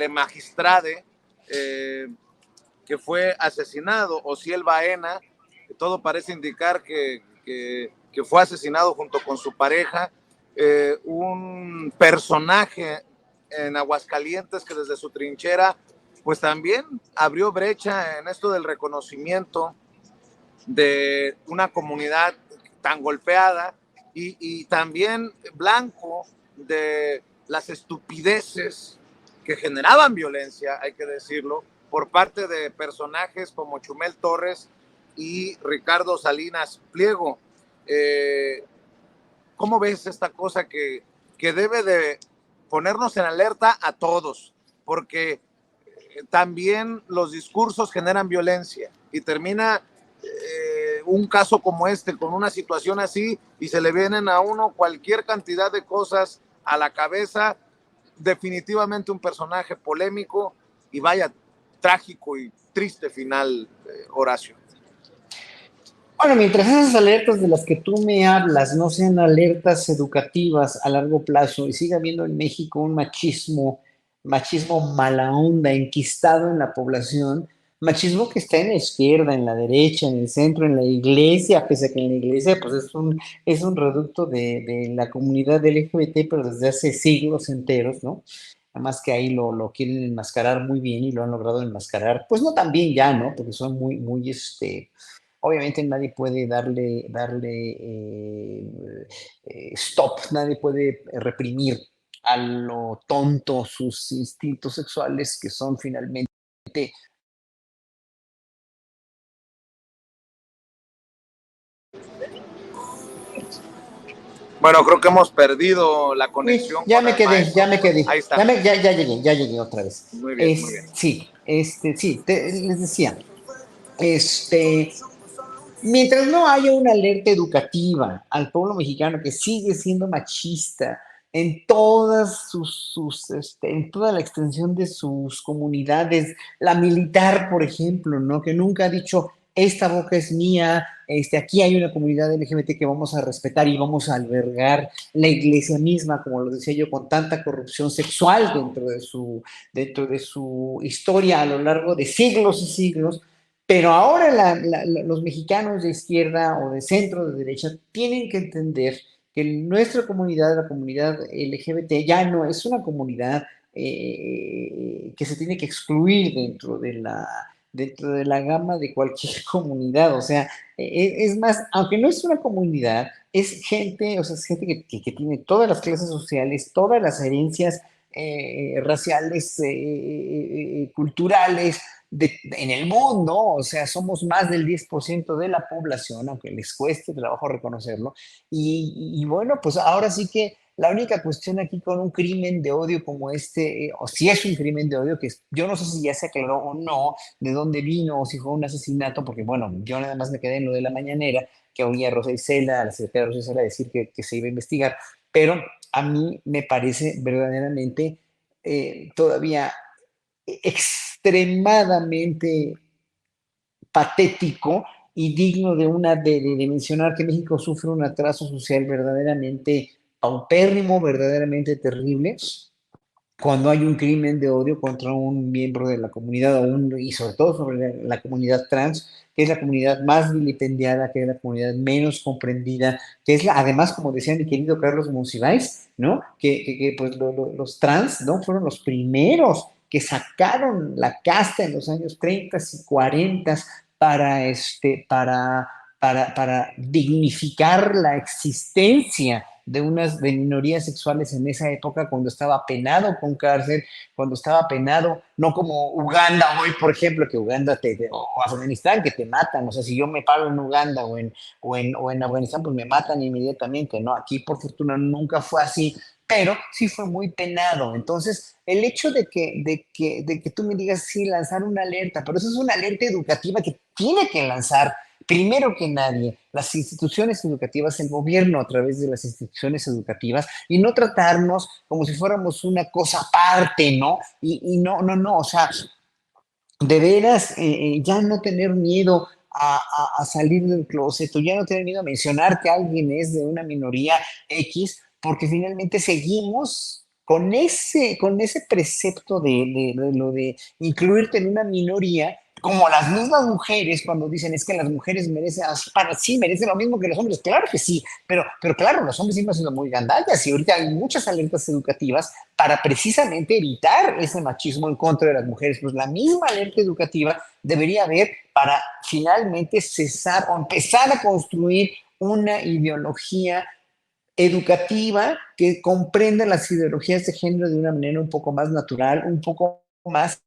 Speaker 1: magistrade que fue asesinado, Osiel Baena. Todo parece indicar que fue asesinado junto con su pareja, un personaje en Aguascalientes que desde su trinchera pues también abrió brecha en esto del reconocimiento de una comunidad tan golpeada y también blanco de las estupideces que generaban violencia, hay que decirlo, por parte de personajes como Chumel Torres y Ricardo Salinas Pliego. ¿Cómo ves esta cosa que debe de ponernos en alerta a todos? Porque también los discursos generan violencia y termina un caso como este con una situación así y se le vienen a uno cualquier cantidad de cosas a la cabeza. Definitivamente un personaje polémico y vaya, trágico y triste final, Horacio.
Speaker 4: Bueno, mientras esas alertas de las que tú me hablas no sean alertas educativas a largo plazo y siga habiendo en México un machismo mala onda, enquistado en la población, machismo que está en la izquierda, en la derecha, en el centro, en la iglesia, pese a que en la iglesia pues es un reducto de la comunidad LGBT, pero desde hace siglos enteros, ¿no? Además que ahí lo quieren enmascarar muy bien y lo han logrado enmascarar, pues no tan bien ya, ¿no? Porque son muy, obviamente nadie puede darle stop, nadie puede reprimir a lo tonto sus instintos sexuales que son finalmente.
Speaker 1: Bueno, creo que hemos perdido la conexión
Speaker 4: Ya
Speaker 1: con
Speaker 4: me
Speaker 1: el
Speaker 4: quedé,
Speaker 1: maestro.
Speaker 4: ya me quedé,
Speaker 1: Ahí está.
Speaker 4: ya llegué otra vez.
Speaker 1: Muy bien, muy bien.
Speaker 4: Sí, les decía, este, mientras no haya una alerta educativa al pueblo mexicano que sigue siendo machista en todas en toda la extensión de sus comunidades, la militar, por ejemplo, ¿no? Que nunca ha dicho, esta boca es mía, aquí hay una comunidad LGBT que vamos a respetar y vamos a albergar la iglesia misma, como lo decía yo, con tanta corrupción sexual dentro de su historia a lo largo de siglos y siglos. Pero ahora los mexicanos de izquierda o de centro, de derecha, tienen que entender que nuestra comunidad, la comunidad LGBT, ya no es una comunidad que se tiene que excluir dentro de la gama de cualquier comunidad. O sea, es más, aunque no es una comunidad, es gente, o sea, es gente que tiene todas las clases sociales, todas las herencias raciales, culturales, en el mundo. O sea, somos más del 10% de la población, aunque les cueste trabajo reconocerlo, y bueno, pues ahora sí que la única cuestión aquí con un crimen de odio como o si es un crimen de odio, que yo no sé si ya se aclaró o no, de dónde vino, o si fue un asesinato, porque bueno, yo nada más me quedé en lo de la mañanera, que oía a Rosa Isela, a la secretaria Rosa Isela decir que se iba a investigar, pero a mí me parece verdaderamente todavía extremadamente patético y digno de mencionar que México sufre un atraso social verdaderamente paupérrimo, verdaderamente terrible, cuando hay un crimen de odio contra un miembro de la comunidad y sobre todo sobre la comunidad trans, que es la comunidad más vilipendiada, que es la comunidad menos comprendida, que es además, como decía mi querido Carlos Monsiváis, ¿no? Pues los trans, ¿no? Fueron los primeros que sacaron la casta en los años 30 y 40 para, para dignificar la existencia de minorías sexuales en esa época, cuando estaba penado con cárcel, cuando estaba penado, no como Uganda hoy, por ejemplo, que Uganda o Afganistán, que te matan. O sea, si yo me paro en Uganda o en Afganistán, pues me matan inmediatamente, ¿no? Aquí, por fortuna, nunca fue así, pero sí fue muy penado. Entonces, el hecho de que tú me digas, sí, lanzar una alerta, pero eso es una alerta educativa que tiene que lanzar primero que nadie las instituciones educativas, el gobierno a través de las instituciones educativas, y no tratarnos como si fuéramos una cosa aparte, ¿no? Y no, o sea, de veras, ya no tener miedo a salir del closet, o ya no tener miedo a mencionar que alguien es de una minoría X, porque finalmente seguimos con ese precepto de lo de incluirte en una minoría, como las mismas mujeres cuando dicen es que las mujeres sí, merecen lo mismo que los hombres. Claro que sí, pero claro, los hombres siguen siendo muy gandallas, y ahorita hay muchas alertas educativas para precisamente evitar ese machismo en contra de las mujeres. Pues la misma alerta educativa debería haber para finalmente cesar o empezar a construir una ideología educativa que comprenda las ideologías de género de una manera un poco más natural, un poco más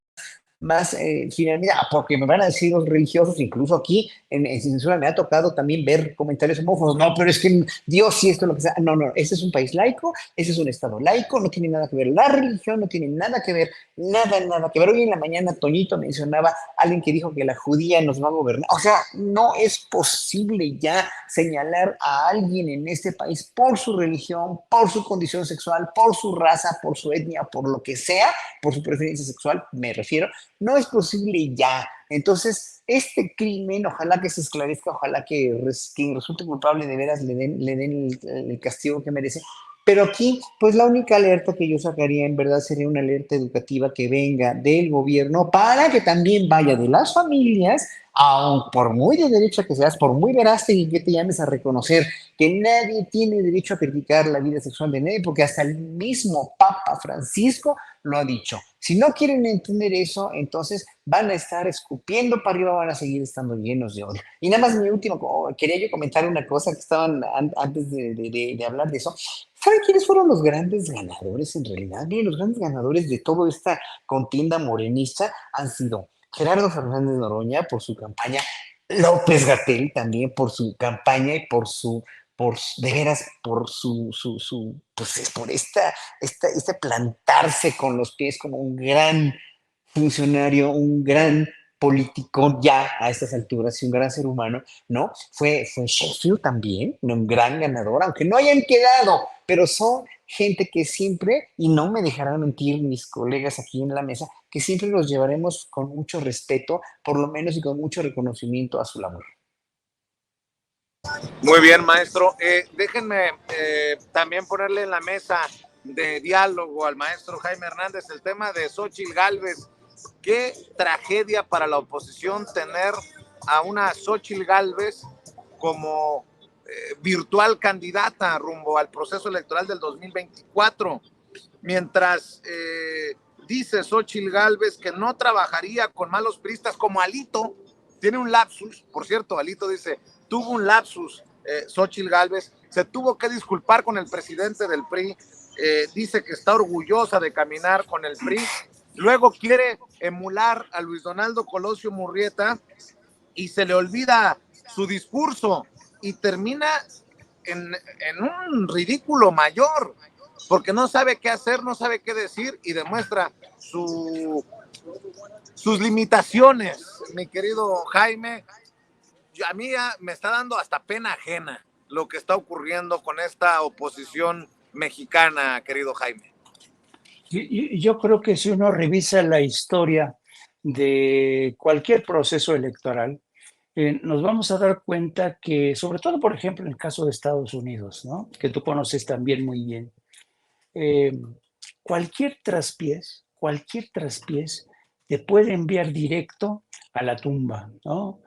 Speaker 4: finalmente, porque me van a decir los religiosos, incluso aquí en Censura me ha tocado también ver comentarios homófobos. No, pero es que Dios sí, esto es lo que sea. No, este es un país laico, este es un estado laico, no tiene nada que ver la religión, no tiene nada que ver, nada que ver. Hoy en la mañana Toñito mencionaba a alguien que dijo que la judía nos va a gobernar. O sea, no es posible ya señalar a alguien en este país por su religión, por su condición sexual, por su raza, por su etnia, por lo que sea, por su preferencia sexual, me refiero, no es posible ya. Entonces, este crimen, ojalá que se esclarezca, ojalá que quien resulte culpable de veras le den el castigo que merece. Pero aquí, pues la única alerta que yo sacaría en verdad sería una alerta educativa que venga del gobierno para que también vaya de las familias, aun por muy de derecha que seas, por muy verástegui que te llames a reconocer que nadie tiene derecho a criticar la vida sexual de nadie, porque hasta el mismo Papa Francisco lo ha dicho. Si no quieren entender eso, entonces van a estar escupiendo para arriba, van a seguir estando llenos de odio. Y nada más mi último, quería yo comentar una cosa que estaban antes de hablar de eso. ¿Saben quiénes fueron los grandes ganadores en realidad? Miren, los grandes ganadores de toda esta contienda morenista han sido Gerardo Fernández Noroña por su campaña, López Gatell también por su campaña y de veras, pues es por este plantarse con los pies como un gran funcionario, un gran político ya a estas alturas y un gran ser humano, ¿no? Fue Sheffield también, un gran ganador, aunque no hayan quedado, pero son gente que siempre, y no me dejarán mentir mis colegas aquí en la mesa, que siempre los llevaremos con mucho respeto, por lo menos y con mucho reconocimiento a su labor.
Speaker 1: Muy bien, maestro. Déjenme también ponerle en la mesa de diálogo al maestro Jaime Hernández el tema de Xóchitl Gálvez. Qué tragedia para la oposición tener a una Xóchitl Gálvez como virtual candidata rumbo al proceso electoral del 2024. Mientras dice Xóchitl Gálvez que no trabajaría con malos priistas como Alito. Tiene un lapsus, por cierto, Alito dice, tuvo un lapsus, Xóchitl Gálvez, se tuvo que disculpar con el presidente del PRI, dice que está orgullosa de caminar con el PRI, luego quiere emular a Luis Donaldo Colosio Murrieta y se le olvida su discurso y termina en un ridículo mayor, porque no sabe qué hacer, no sabe qué decir y demuestra sus limitaciones, mi querido Jaime. A mí ya me está dando hasta pena ajena lo que está ocurriendo con esta oposición mexicana, querido Jaime.
Speaker 3: Yo creo que si uno revisa la historia de cualquier proceso electoral, nos vamos a dar cuenta que, sobre todo, por ejemplo, en el caso de Estados Unidos, ¿no? Que tú conoces también muy bien, cualquier traspiés te puede enviar directo a la tumba, ¿no?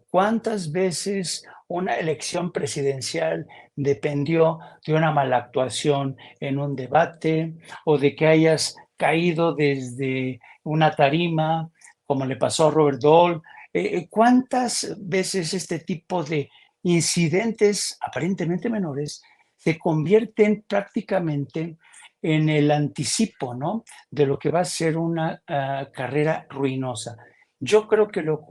Speaker 3: ¿Cuántas veces una elección presidencial dependió de una mala actuación en un debate o de que hayas caído desde una tarima, como le pasó a Robert Dole? ¿Cuántas veces este tipo de incidentes aparentemente menores se convierten prácticamente en el anticipo, ¿no?, de lo que va a ser una carrera ruinosa? Yo creo que lo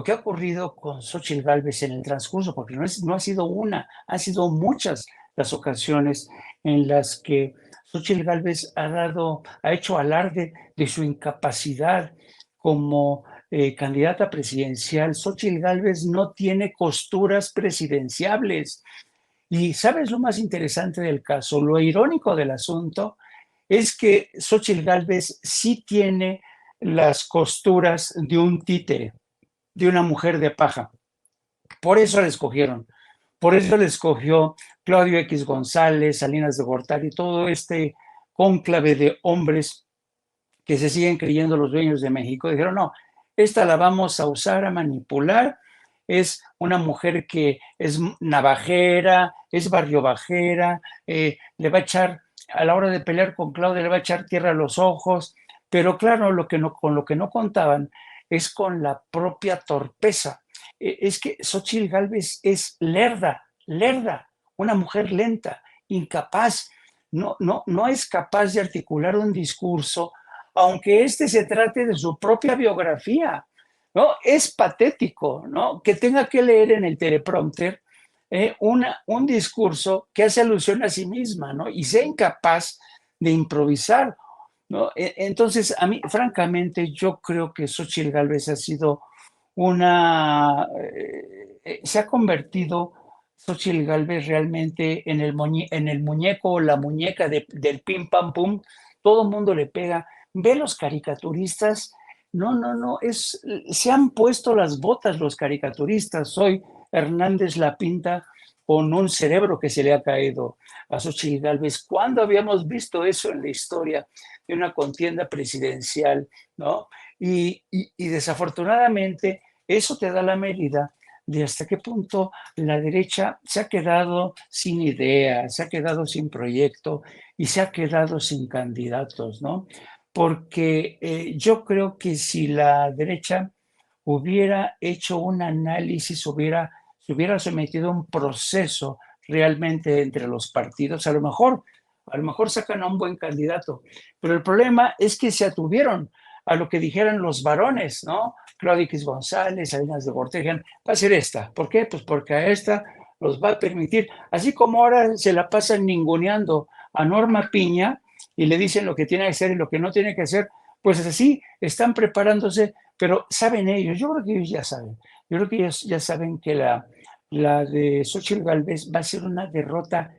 Speaker 3: que ha ocurrido con Xóchitl Gálvez en el transcurso, porque no ha sido una, han sido muchas las ocasiones en las que Xóchitl Gálvez ha hecho alarde de su incapacidad como candidata presidencial. Xóchitl Gálvez no tiene costuras presidenciables. Y ¿sabes lo más interesante del caso? Lo irónico del asunto es que Xóchitl Gálvez sí tiene las costuras de un títere, de una mujer de paja. Por eso la escogieron. Por eso la escogió Claudio X González, Salinas de Gortari, todo este cónclave de hombres que se siguen creyendo los dueños de México. Dijeron, no, esta la vamos a usar a manipular. Es una mujer que es navajera, es barriobajera, le va a echar, a la hora de pelear con Claudia, le va a echar tierra a los ojos. Pero claro, con lo que no contaban es con la propia torpeza. Es que Xóchitl Gálvez es lerda, una mujer lenta, incapaz, no es capaz de articular un discurso, aunque este se trate de su propia biografía, ¿no? Es patético, ¿no?, que tenga que leer en el teleprompter un discurso que hace alusión a sí misma, ¿no?, y sea incapaz de improvisar, ¿no? Entonces, a mí, francamente, yo creo que Xóchitl Gálvez ha sido se ha convertido Xóchitl Gálvez realmente en el muñeco o la muñeca del pim pam pum. Todo el mundo le pega ve los caricaturistas, no, se han puesto las botas los caricaturistas. Hoy Hernández la pinta con un cerebro que se le ha caído a Xochitl Gálvez. ¿Cuándo habíamos visto eso en la historia de una contienda presidencial, no? Y desafortunadamente eso te da la medida de hasta qué punto la derecha se ha quedado sin idea, se ha quedado sin proyecto y se ha quedado sin candidatos, ¿no? Porque yo creo que si la derecha hubiera hecho un análisis, se hubiera sometido a un proceso realmente entre los partidos, a lo mejor sacan a un buen candidato, pero el problema es que se atuvieron a lo que dijeran los varones, ¿no? Claudio X González, Salinas de Gortari, va a ser esta. ¿Por qué? Pues porque a esta los va a permitir, así como ahora se la pasan ninguneando a Norma Piña y le dicen lo que tiene que hacer y lo que no tiene que hacer, pues así están preparándose, pero saben ellos, yo creo que ellos ya saben, yo creo que ellos ya saben que la de Xochitl Gálvez va a ser una derrota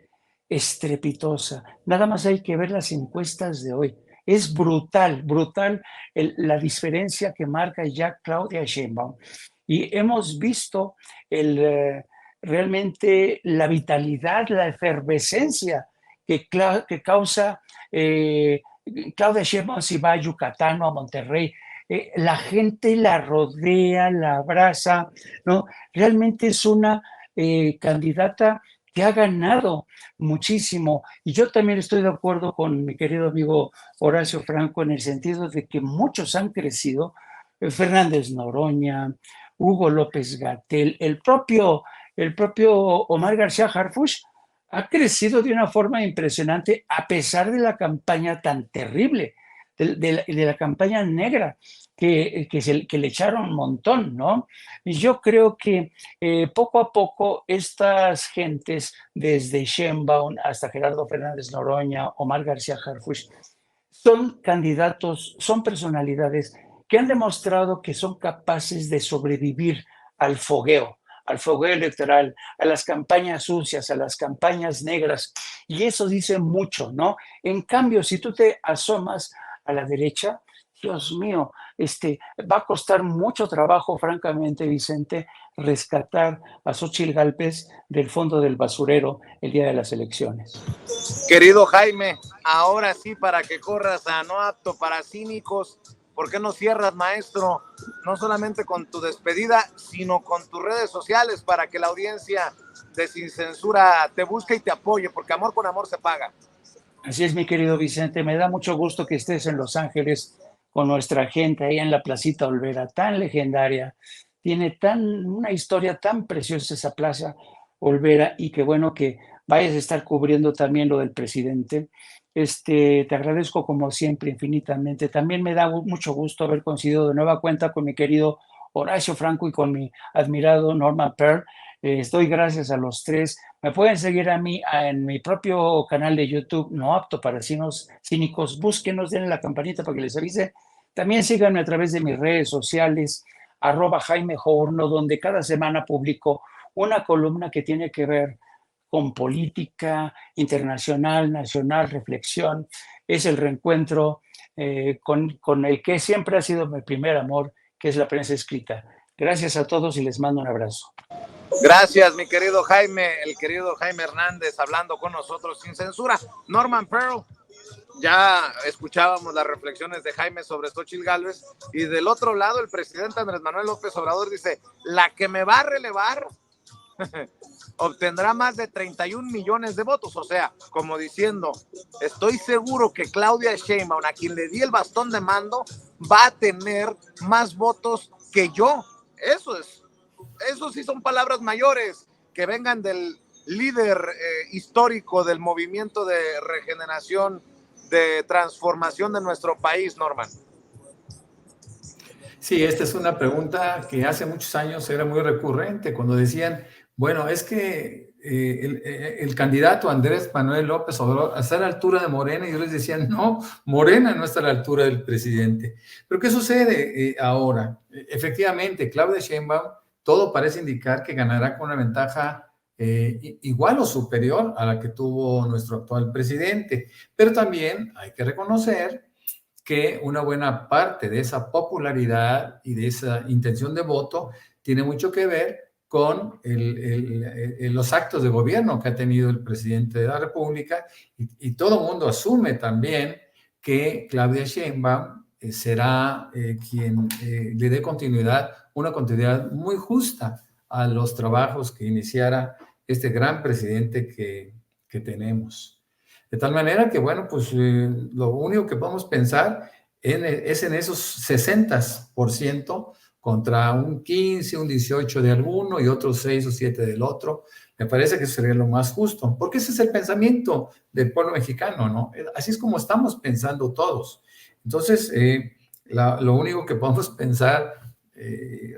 Speaker 3: estrepitosa. Nada más hay que ver las encuestas de hoy. Es brutal, brutal la diferencia que marca ya Claudia Sheinbaum. Y hemos visto realmente la vitalidad, la efervescencia que causa Claudia Sheinbaum si va a Yucatán o a Monterrey. La gente la rodea, la abraza, ¿no? Realmente es una candidata que ha ganado muchísimo. Y yo también estoy de acuerdo con mi querido amigo Horacio Franco en el sentido de que muchos han crecido. Fernández Noroña, Hugo López-Gatell, el propio Omar García Harfuch ha crecido de una forma impresionante a pesar de la campaña tan terrible, de la campaña negra que le echaron un montón, ¿no? Y yo creo que poco a poco estas gentes, desde Sheinbaum hasta Gerardo Fernández Noroña, Omar García Harfuch, son candidatos, son personalidades que han demostrado que son capaces de sobrevivir al fogueo electoral, a las campañas sucias, a las campañas negras, y eso dice mucho, ¿no? En cambio, si tú te asomas a la derecha, Dios mío, va a costar mucho trabajo, francamente, Vicente, rescatar a Xochitl Gálvez del fondo del basurero el día de las elecciones.
Speaker 1: Querido Jaime, ahora sí, para que corras a no apto para cínicos, ¿por qué no cierras, maestro? No solamente con tu despedida, sino con tus redes sociales para que la audiencia de Sin Censura te busque y te apoye, porque amor con amor se paga.
Speaker 3: Así es, mi querido Vicente, me da mucho gusto que estés en Los Ángeles con nuestra gente ahí en la Placita Olvera, tan legendaria. Tiene una historia tan preciosa esa Plaza Olvera, y qué bueno que vayas a estar cubriendo también lo del presidente. Te agradezco como siempre infinitamente. También me da mucho gusto haber coincidido de nueva cuenta con mi querido Horacio Franco y con mi admirado Norman Pearl. Doy gracias a los tres. Me pueden seguir a mí en mi propio canal de YouTube, No Apto para Cínicos. Búsquenos, denle la campanita para que les avise. También síganme a través de mis redes sociales, @JaimeJourno, donde cada semana publico una columna que tiene que ver con política internacional, nacional, reflexión. Es el reencuentro con el que siempre ha sido mi primer amor, que es la prensa escrita. Gracias a todos y les mando un abrazo.
Speaker 1: Gracias, mi querido Jaime, el querido Jaime Hernández, hablando con nosotros sin censura. Norman Pearl, ya escuchábamos las reflexiones de Jaime sobre Xochitl Gálvez, y del otro lado el presidente Andrés Manuel López Obrador dice, la que me va a relevar obtendrá más de 31 millones de votos, o sea, como diciendo, estoy seguro que Claudia Sheinbaum, a quien le di el bastón de mando, va a tener más votos que yo. Eso sí son palabras mayores, que vengan del líder histórico del movimiento de regeneración, de transformación de nuestro país, Norman.
Speaker 2: Sí, esta es una pregunta que hace muchos años era muy recurrente, cuando decían, bueno, es que el candidato Andrés Manuel López Obrador está a la altura de Morena, y yo les decía, no, Morena no está a la altura del presidente. Pero ¿qué sucede ahora? Efectivamente, Claudia Sheinbaum, todo parece indicar que ganará con una ventaja igual o superior a la que tuvo nuestro actual presidente, pero también hay que reconocer que una buena parte de esa popularidad y de esa intención de voto tiene mucho que ver con los actos de gobierno que ha tenido el presidente de la República, y todo el mundo asume también que Claudia Sheinbaum será quien le dé continuidad, una continuidad muy justa a los trabajos que iniciara este gran presidente que tenemos. De tal manera que, bueno, pues lo único que podemos pensar es en esos 60% contra un 15, un 18 de alguno y otros 6 o 7 del otro. Me parece que eso sería lo más justo, porque ese es el pensamiento del pueblo mexicano, ¿no? Así es como estamos pensando todos. Entonces, lo único que podemos pensar,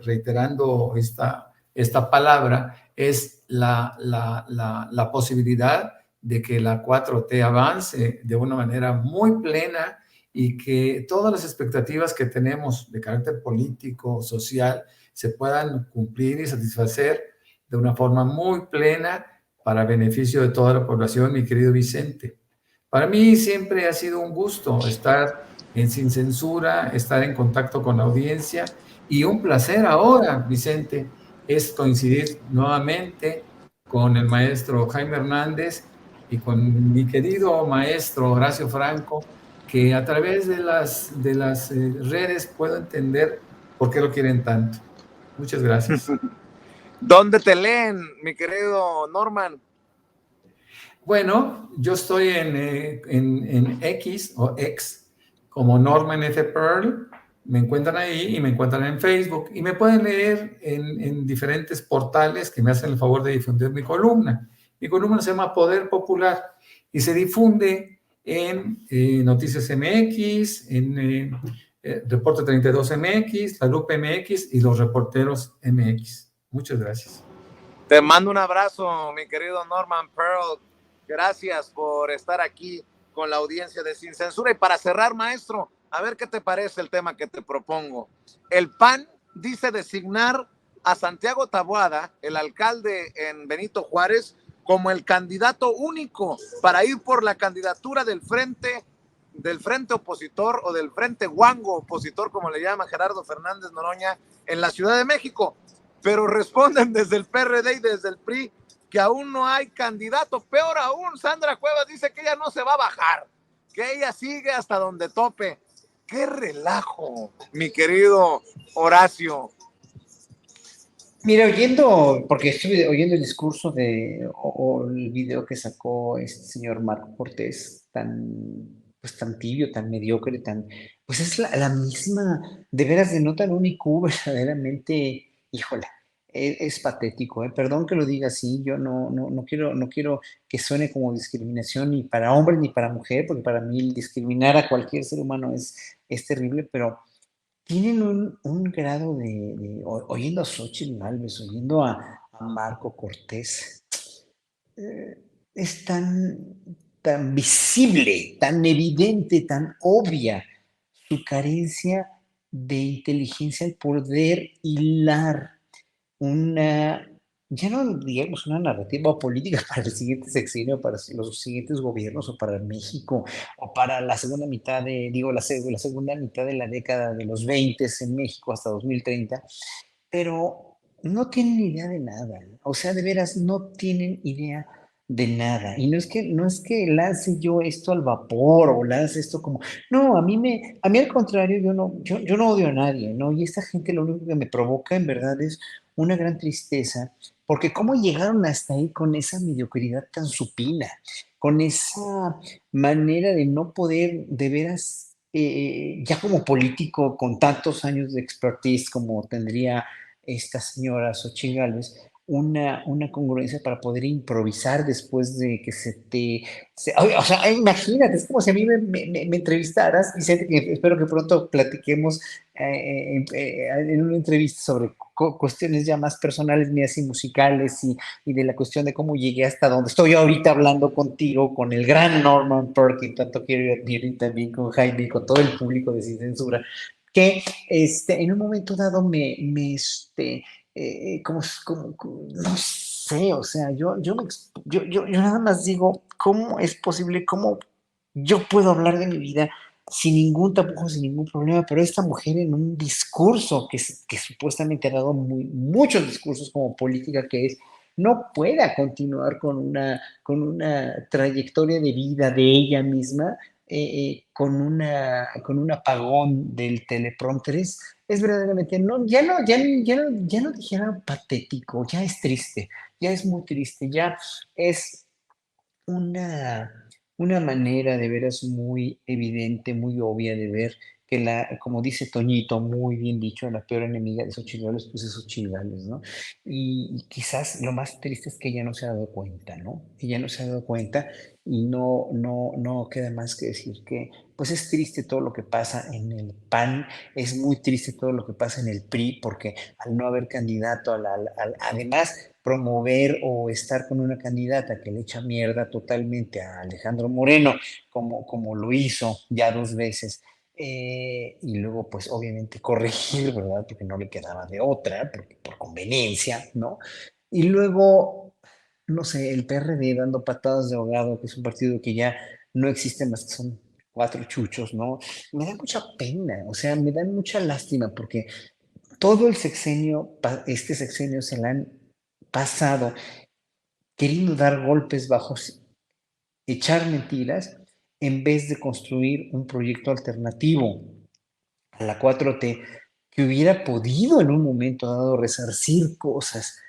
Speaker 2: reiterando esta palabra, es la posibilidad de que la 4T avance de una manera muy plena y que todas las expectativas que tenemos de carácter político, social, se puedan cumplir y satisfacer de una forma muy plena para beneficio de toda la población, mi querido Vicente. Para mí siempre ha sido un gusto estar en Sin Censura, estar en contacto con la audiencia, y un placer ahora, Vicente, es coincidir nuevamente con el maestro Jaime Hernández y con mi querido maestro Horacio Franco, que a través de las redes puedo entender por qué lo quieren tanto. Muchas gracias.
Speaker 1: ¿Dónde te leen, mi querido Norman?
Speaker 2: Bueno, yo estoy en X o X como Norman F. Pearl. Me encuentran ahí y me encuentran en Facebook. Y me pueden leer en diferentes portales que me hacen el favor de difundir mi columna. Mi columna se llama Poder Popular y se difunde en Noticias MX, en Reporte 32 MX, La Lupa MX y Los Reporteros MX. Muchas gracias.
Speaker 1: Te mando un abrazo, mi querido Norman Pearl. Gracias por estar aquí con la audiencia de Sin Censura. Y para cerrar, maestro, a ver qué te parece el tema que te propongo. El PAN dice designar a Santiago Taboada, el alcalde en Benito Juárez, como el candidato único para ir por la candidatura del frente opositor, o del frente guango opositor, como le llama Gerardo Fernández Noroña, en la Ciudad de México. Pero responden desde el PRD y desde el PRI que aún no hay candidato. Peor aún, Sandra Cuevas dice que ella no se va a bajar, que ella sigue hasta donde tope. ¡Qué relajo, mi querido Horacio!
Speaker 4: Mira, porque estuve oyendo el discurso o el video que sacó este señor Marco Cortés, tan tibio, tan mediocre, pues es la misma, de veras denota un IQ verdaderamente, híjola, es patético, ¿eh? Perdón que lo diga así, yo no quiero que suene como discriminación ni para hombre ni para mujer, porque para mí discriminar a cualquier ser humano es terrible, pero tienen un grado oyendo a Xóchitl Gálvez, oyendo a Marco Cortés, es tan visible, tan evidente, tan obvia su carencia de inteligencia al poder hilar ya no digamos una narrativa política para el siguiente sexenio, para los siguientes gobiernos o para México, o para la segunda mitad la segunda mitad de la década de los 20 en México hasta 2030, pero no tienen idea de nada, o sea, de veras no tienen idea de nada. Y no es que lance yo esto al vapor o lance esto como, no, a mí al contrario, yo no odio a nadie, ¿no? Y esta gente lo único que me provoca en verdad es una gran tristeza, porque cómo llegaron hasta ahí con esa mediocridad tan supina, con esa manera de no poder de veras, ya como político con tantos años de expertise como tendría esta señora Xochitl Gálvez, una congruencia para poder improvisar después de que o sea, imagínate, es como si a mí me entrevistaras, Vicente, que espero que pronto platiquemos en una entrevista sobre cuestiones ya más personales mías y musicales y de la cuestión de cómo llegué hasta donde estoy ahorita hablando contigo, con el gran Norman Pearl, que tanto quiero y admiro, y también con Jaime y con todo el público de Sin Censura, que en un momento dado no sé, o sea, yo nada más digo, ¿cómo es posible? ¿Cómo yo puedo hablar de mi vida sin ningún tapujo, sin ningún problema, pero esta mujer en un discurso que supuestamente ha dado muchos discursos como política, que es no pueda continuar con una trayectoria de vida de ella misma con un apagón del teleprompter es verdaderamente, no, ya no dijera patético, ya es triste, ya es muy triste, ya es una, una manera de veras muy evidente, muy obvia de ver que como dice Toñito, muy bien dicho, la peor enemiga de Xochitl Gálvez, pues es Xochitl Gálvez, ¿no? Y quizás lo más triste es que ella no se ha dado cuenta, ¿no? Ella no se ha dado cuenta y no queda más que decir que, pues es triste todo lo que pasa en el PAN, es muy triste todo lo que pasa en el PRI, porque al no haber candidato, además promover o estar con una candidata que le echa mierda totalmente a Alejandro Moreno, como lo hizo ya 2 veces, y luego pues obviamente corregir, ¿verdad? Porque no le quedaba de otra, porque, por conveniencia, ¿no? Y luego, no sé, el PRD dando patadas de ahogado, que es un partido que ya no existe más que son 4 chuchos, ¿no? Me da mucha pena, o sea, me da mucha lástima porque todo el sexenio, este sexenio se la han pasado queriendo dar golpes bajos, echar mentiras, en vez de construir un proyecto alternativo a la 4T que hubiera podido en un momento dado resarcir cosas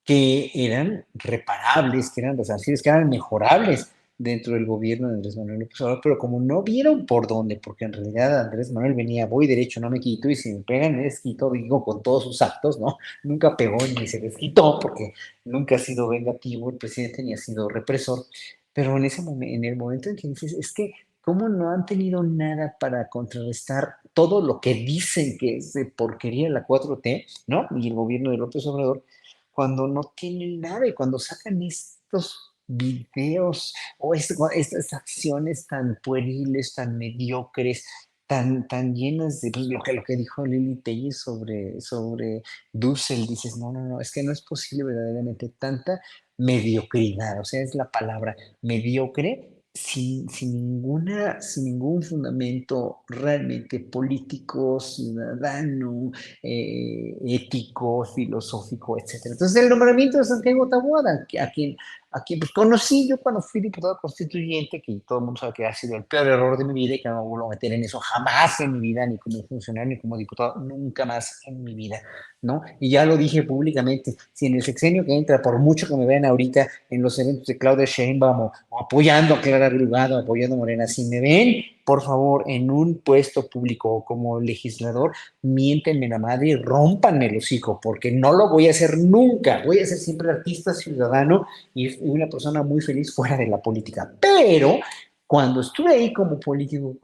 Speaker 4: que eran reparables, que eran resarcibles, que eran mejorables dentro del gobierno de Andrés Manuel López Obrador, pero como no vieron por dónde, porque en realidad Andrés Manuel venía, voy derecho, no me quito, y si me pegan me desquito, digo, con todos sus actos, ¿no? Nunca pegó ni se desquitó, porque nunca ha sido vengativo el presidente ni ha sido represor, pero en ese momento, en el momento en que dices, es que, ¿cómo no han tenido nada para contrarrestar todo lo que dicen que es de porquería la 4T, ¿no? Y el gobierno de López Obrador, cuando no tienen nada y cuando sacan estos videos o estas acciones tan pueriles, tan mediocres, tan llenas de pues, lo que dijo Lili Tellez sobre Dussel, dices, no, es que no es posible verdaderamente tanta mediocridad, o sea, es la palabra mediocre sin ningún fundamento realmente político, ciudadano, ético, filosófico, etcétera. Entonces, el nombramiento de Santiago Taboada, a quien pues, conocí yo cuando fui diputado constituyente, que todo el mundo sabe que ha sido el peor error de mi vida y que no me vuelvo a meter en eso jamás en mi vida, ni como funcionario, ni como diputado, nunca más en mi vida, ¿no? Y ya lo dije públicamente, si en el sexenio que entra, por mucho que me vean ahorita en los eventos de Claudia Sheinbaum o apoyando a Clara Brugado, apoyando a Morena, si me ven, por favor, en un puesto público como legislador, miéntenme la madre y rómpanme el hocico, porque no lo voy a hacer nunca. Voy a ser siempre artista ciudadano y una persona muy feliz fuera de la política. Pero cuando estuve ahí como político,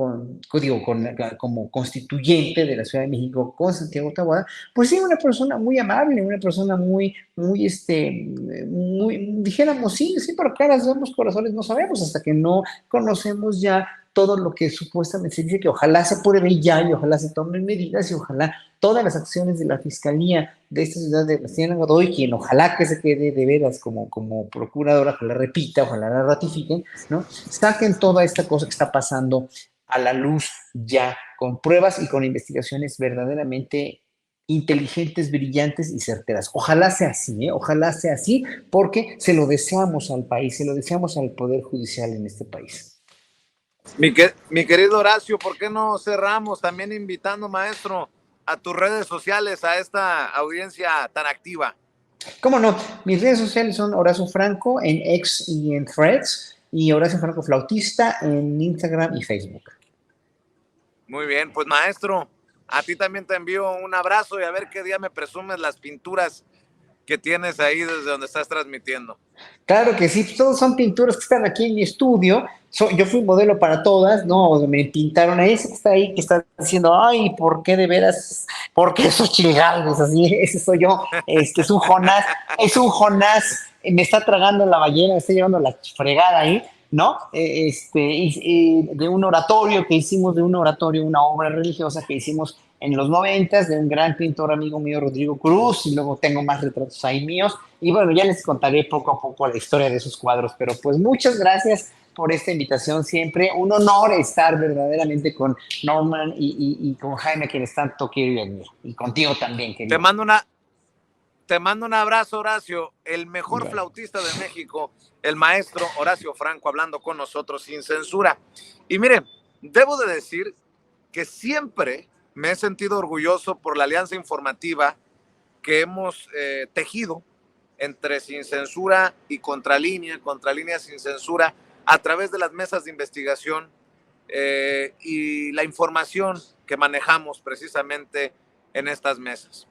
Speaker 4: como constituyente de la Ciudad de México con Santiago Taboada, pues sí, una persona muy amable, una persona dijéramos, sí, pero caras vemos, corazones no sabemos, hasta que no conocemos ya todo lo que supuestamente se dice que ojalá se pruebe ya y ojalá se tomen medidas y ojalá todas las acciones de la Fiscalía de esta ciudad de Bastián Godoy, quien ojalá que se quede de veras como procuradora, ojalá repita, ojalá la ratifiquen, ¿no? Saquen toda esta cosa que está pasando a la luz ya, con pruebas y con investigaciones verdaderamente inteligentes, brillantes y certeras. Ojalá sea así, ¿eh? Ojalá sea así, porque se lo deseamos al país, se lo deseamos al Poder Judicial en este país.
Speaker 1: Mi querido Horacio, ¿por qué no cerramos también invitando, maestro, a tus redes sociales, a esta audiencia tan activa?
Speaker 4: ¿Cómo no? Mis redes sociales son Horacio Franco en X y en Threads y Horacio Franco Flautista en Instagram y Facebook.
Speaker 1: Muy bien, pues maestro, a ti también te envío un abrazo y a ver qué día me presumes las pinturas que tienes ahí desde donde estás transmitiendo.
Speaker 4: Claro que sí, todos son pinturas que están aquí en mi estudio. Yo fui modelo para todas, ¿no? Me pintaron a ese que está ahí, que está diciendo, ay, ¿por qué de veras? ¿Por qué esos chilgalgos? Así, ese soy yo. Es un Jonás, me está tragando la ballena, me está llevando la fregada ahí, ¿no? De un oratorio que hicimos, una obra religiosa que hicimos en los 90s de un gran pintor amigo mío, Rodrigo Cruz, y luego tengo más retratos ahí míos, y bueno, ya les contaré poco a poco la historia de esos cuadros, pero pues muchas gracias por esta invitación siempre. Un honor estar verdaderamente con Norman y con Jaime, a quienes tanto quiero y admiro. Y contigo también, querido.
Speaker 1: Te mando un abrazo, Horacio, el mejor flautista de México, el maestro Horacio Franco, hablando con nosotros sin censura. Y miren, debo de decir que siempre me he sentido orgulloso por la alianza informativa que hemos tejido entre Sin Censura y Contralínea Sin Censura, a través de las mesas de investigación y la información que manejamos precisamente en estas mesas.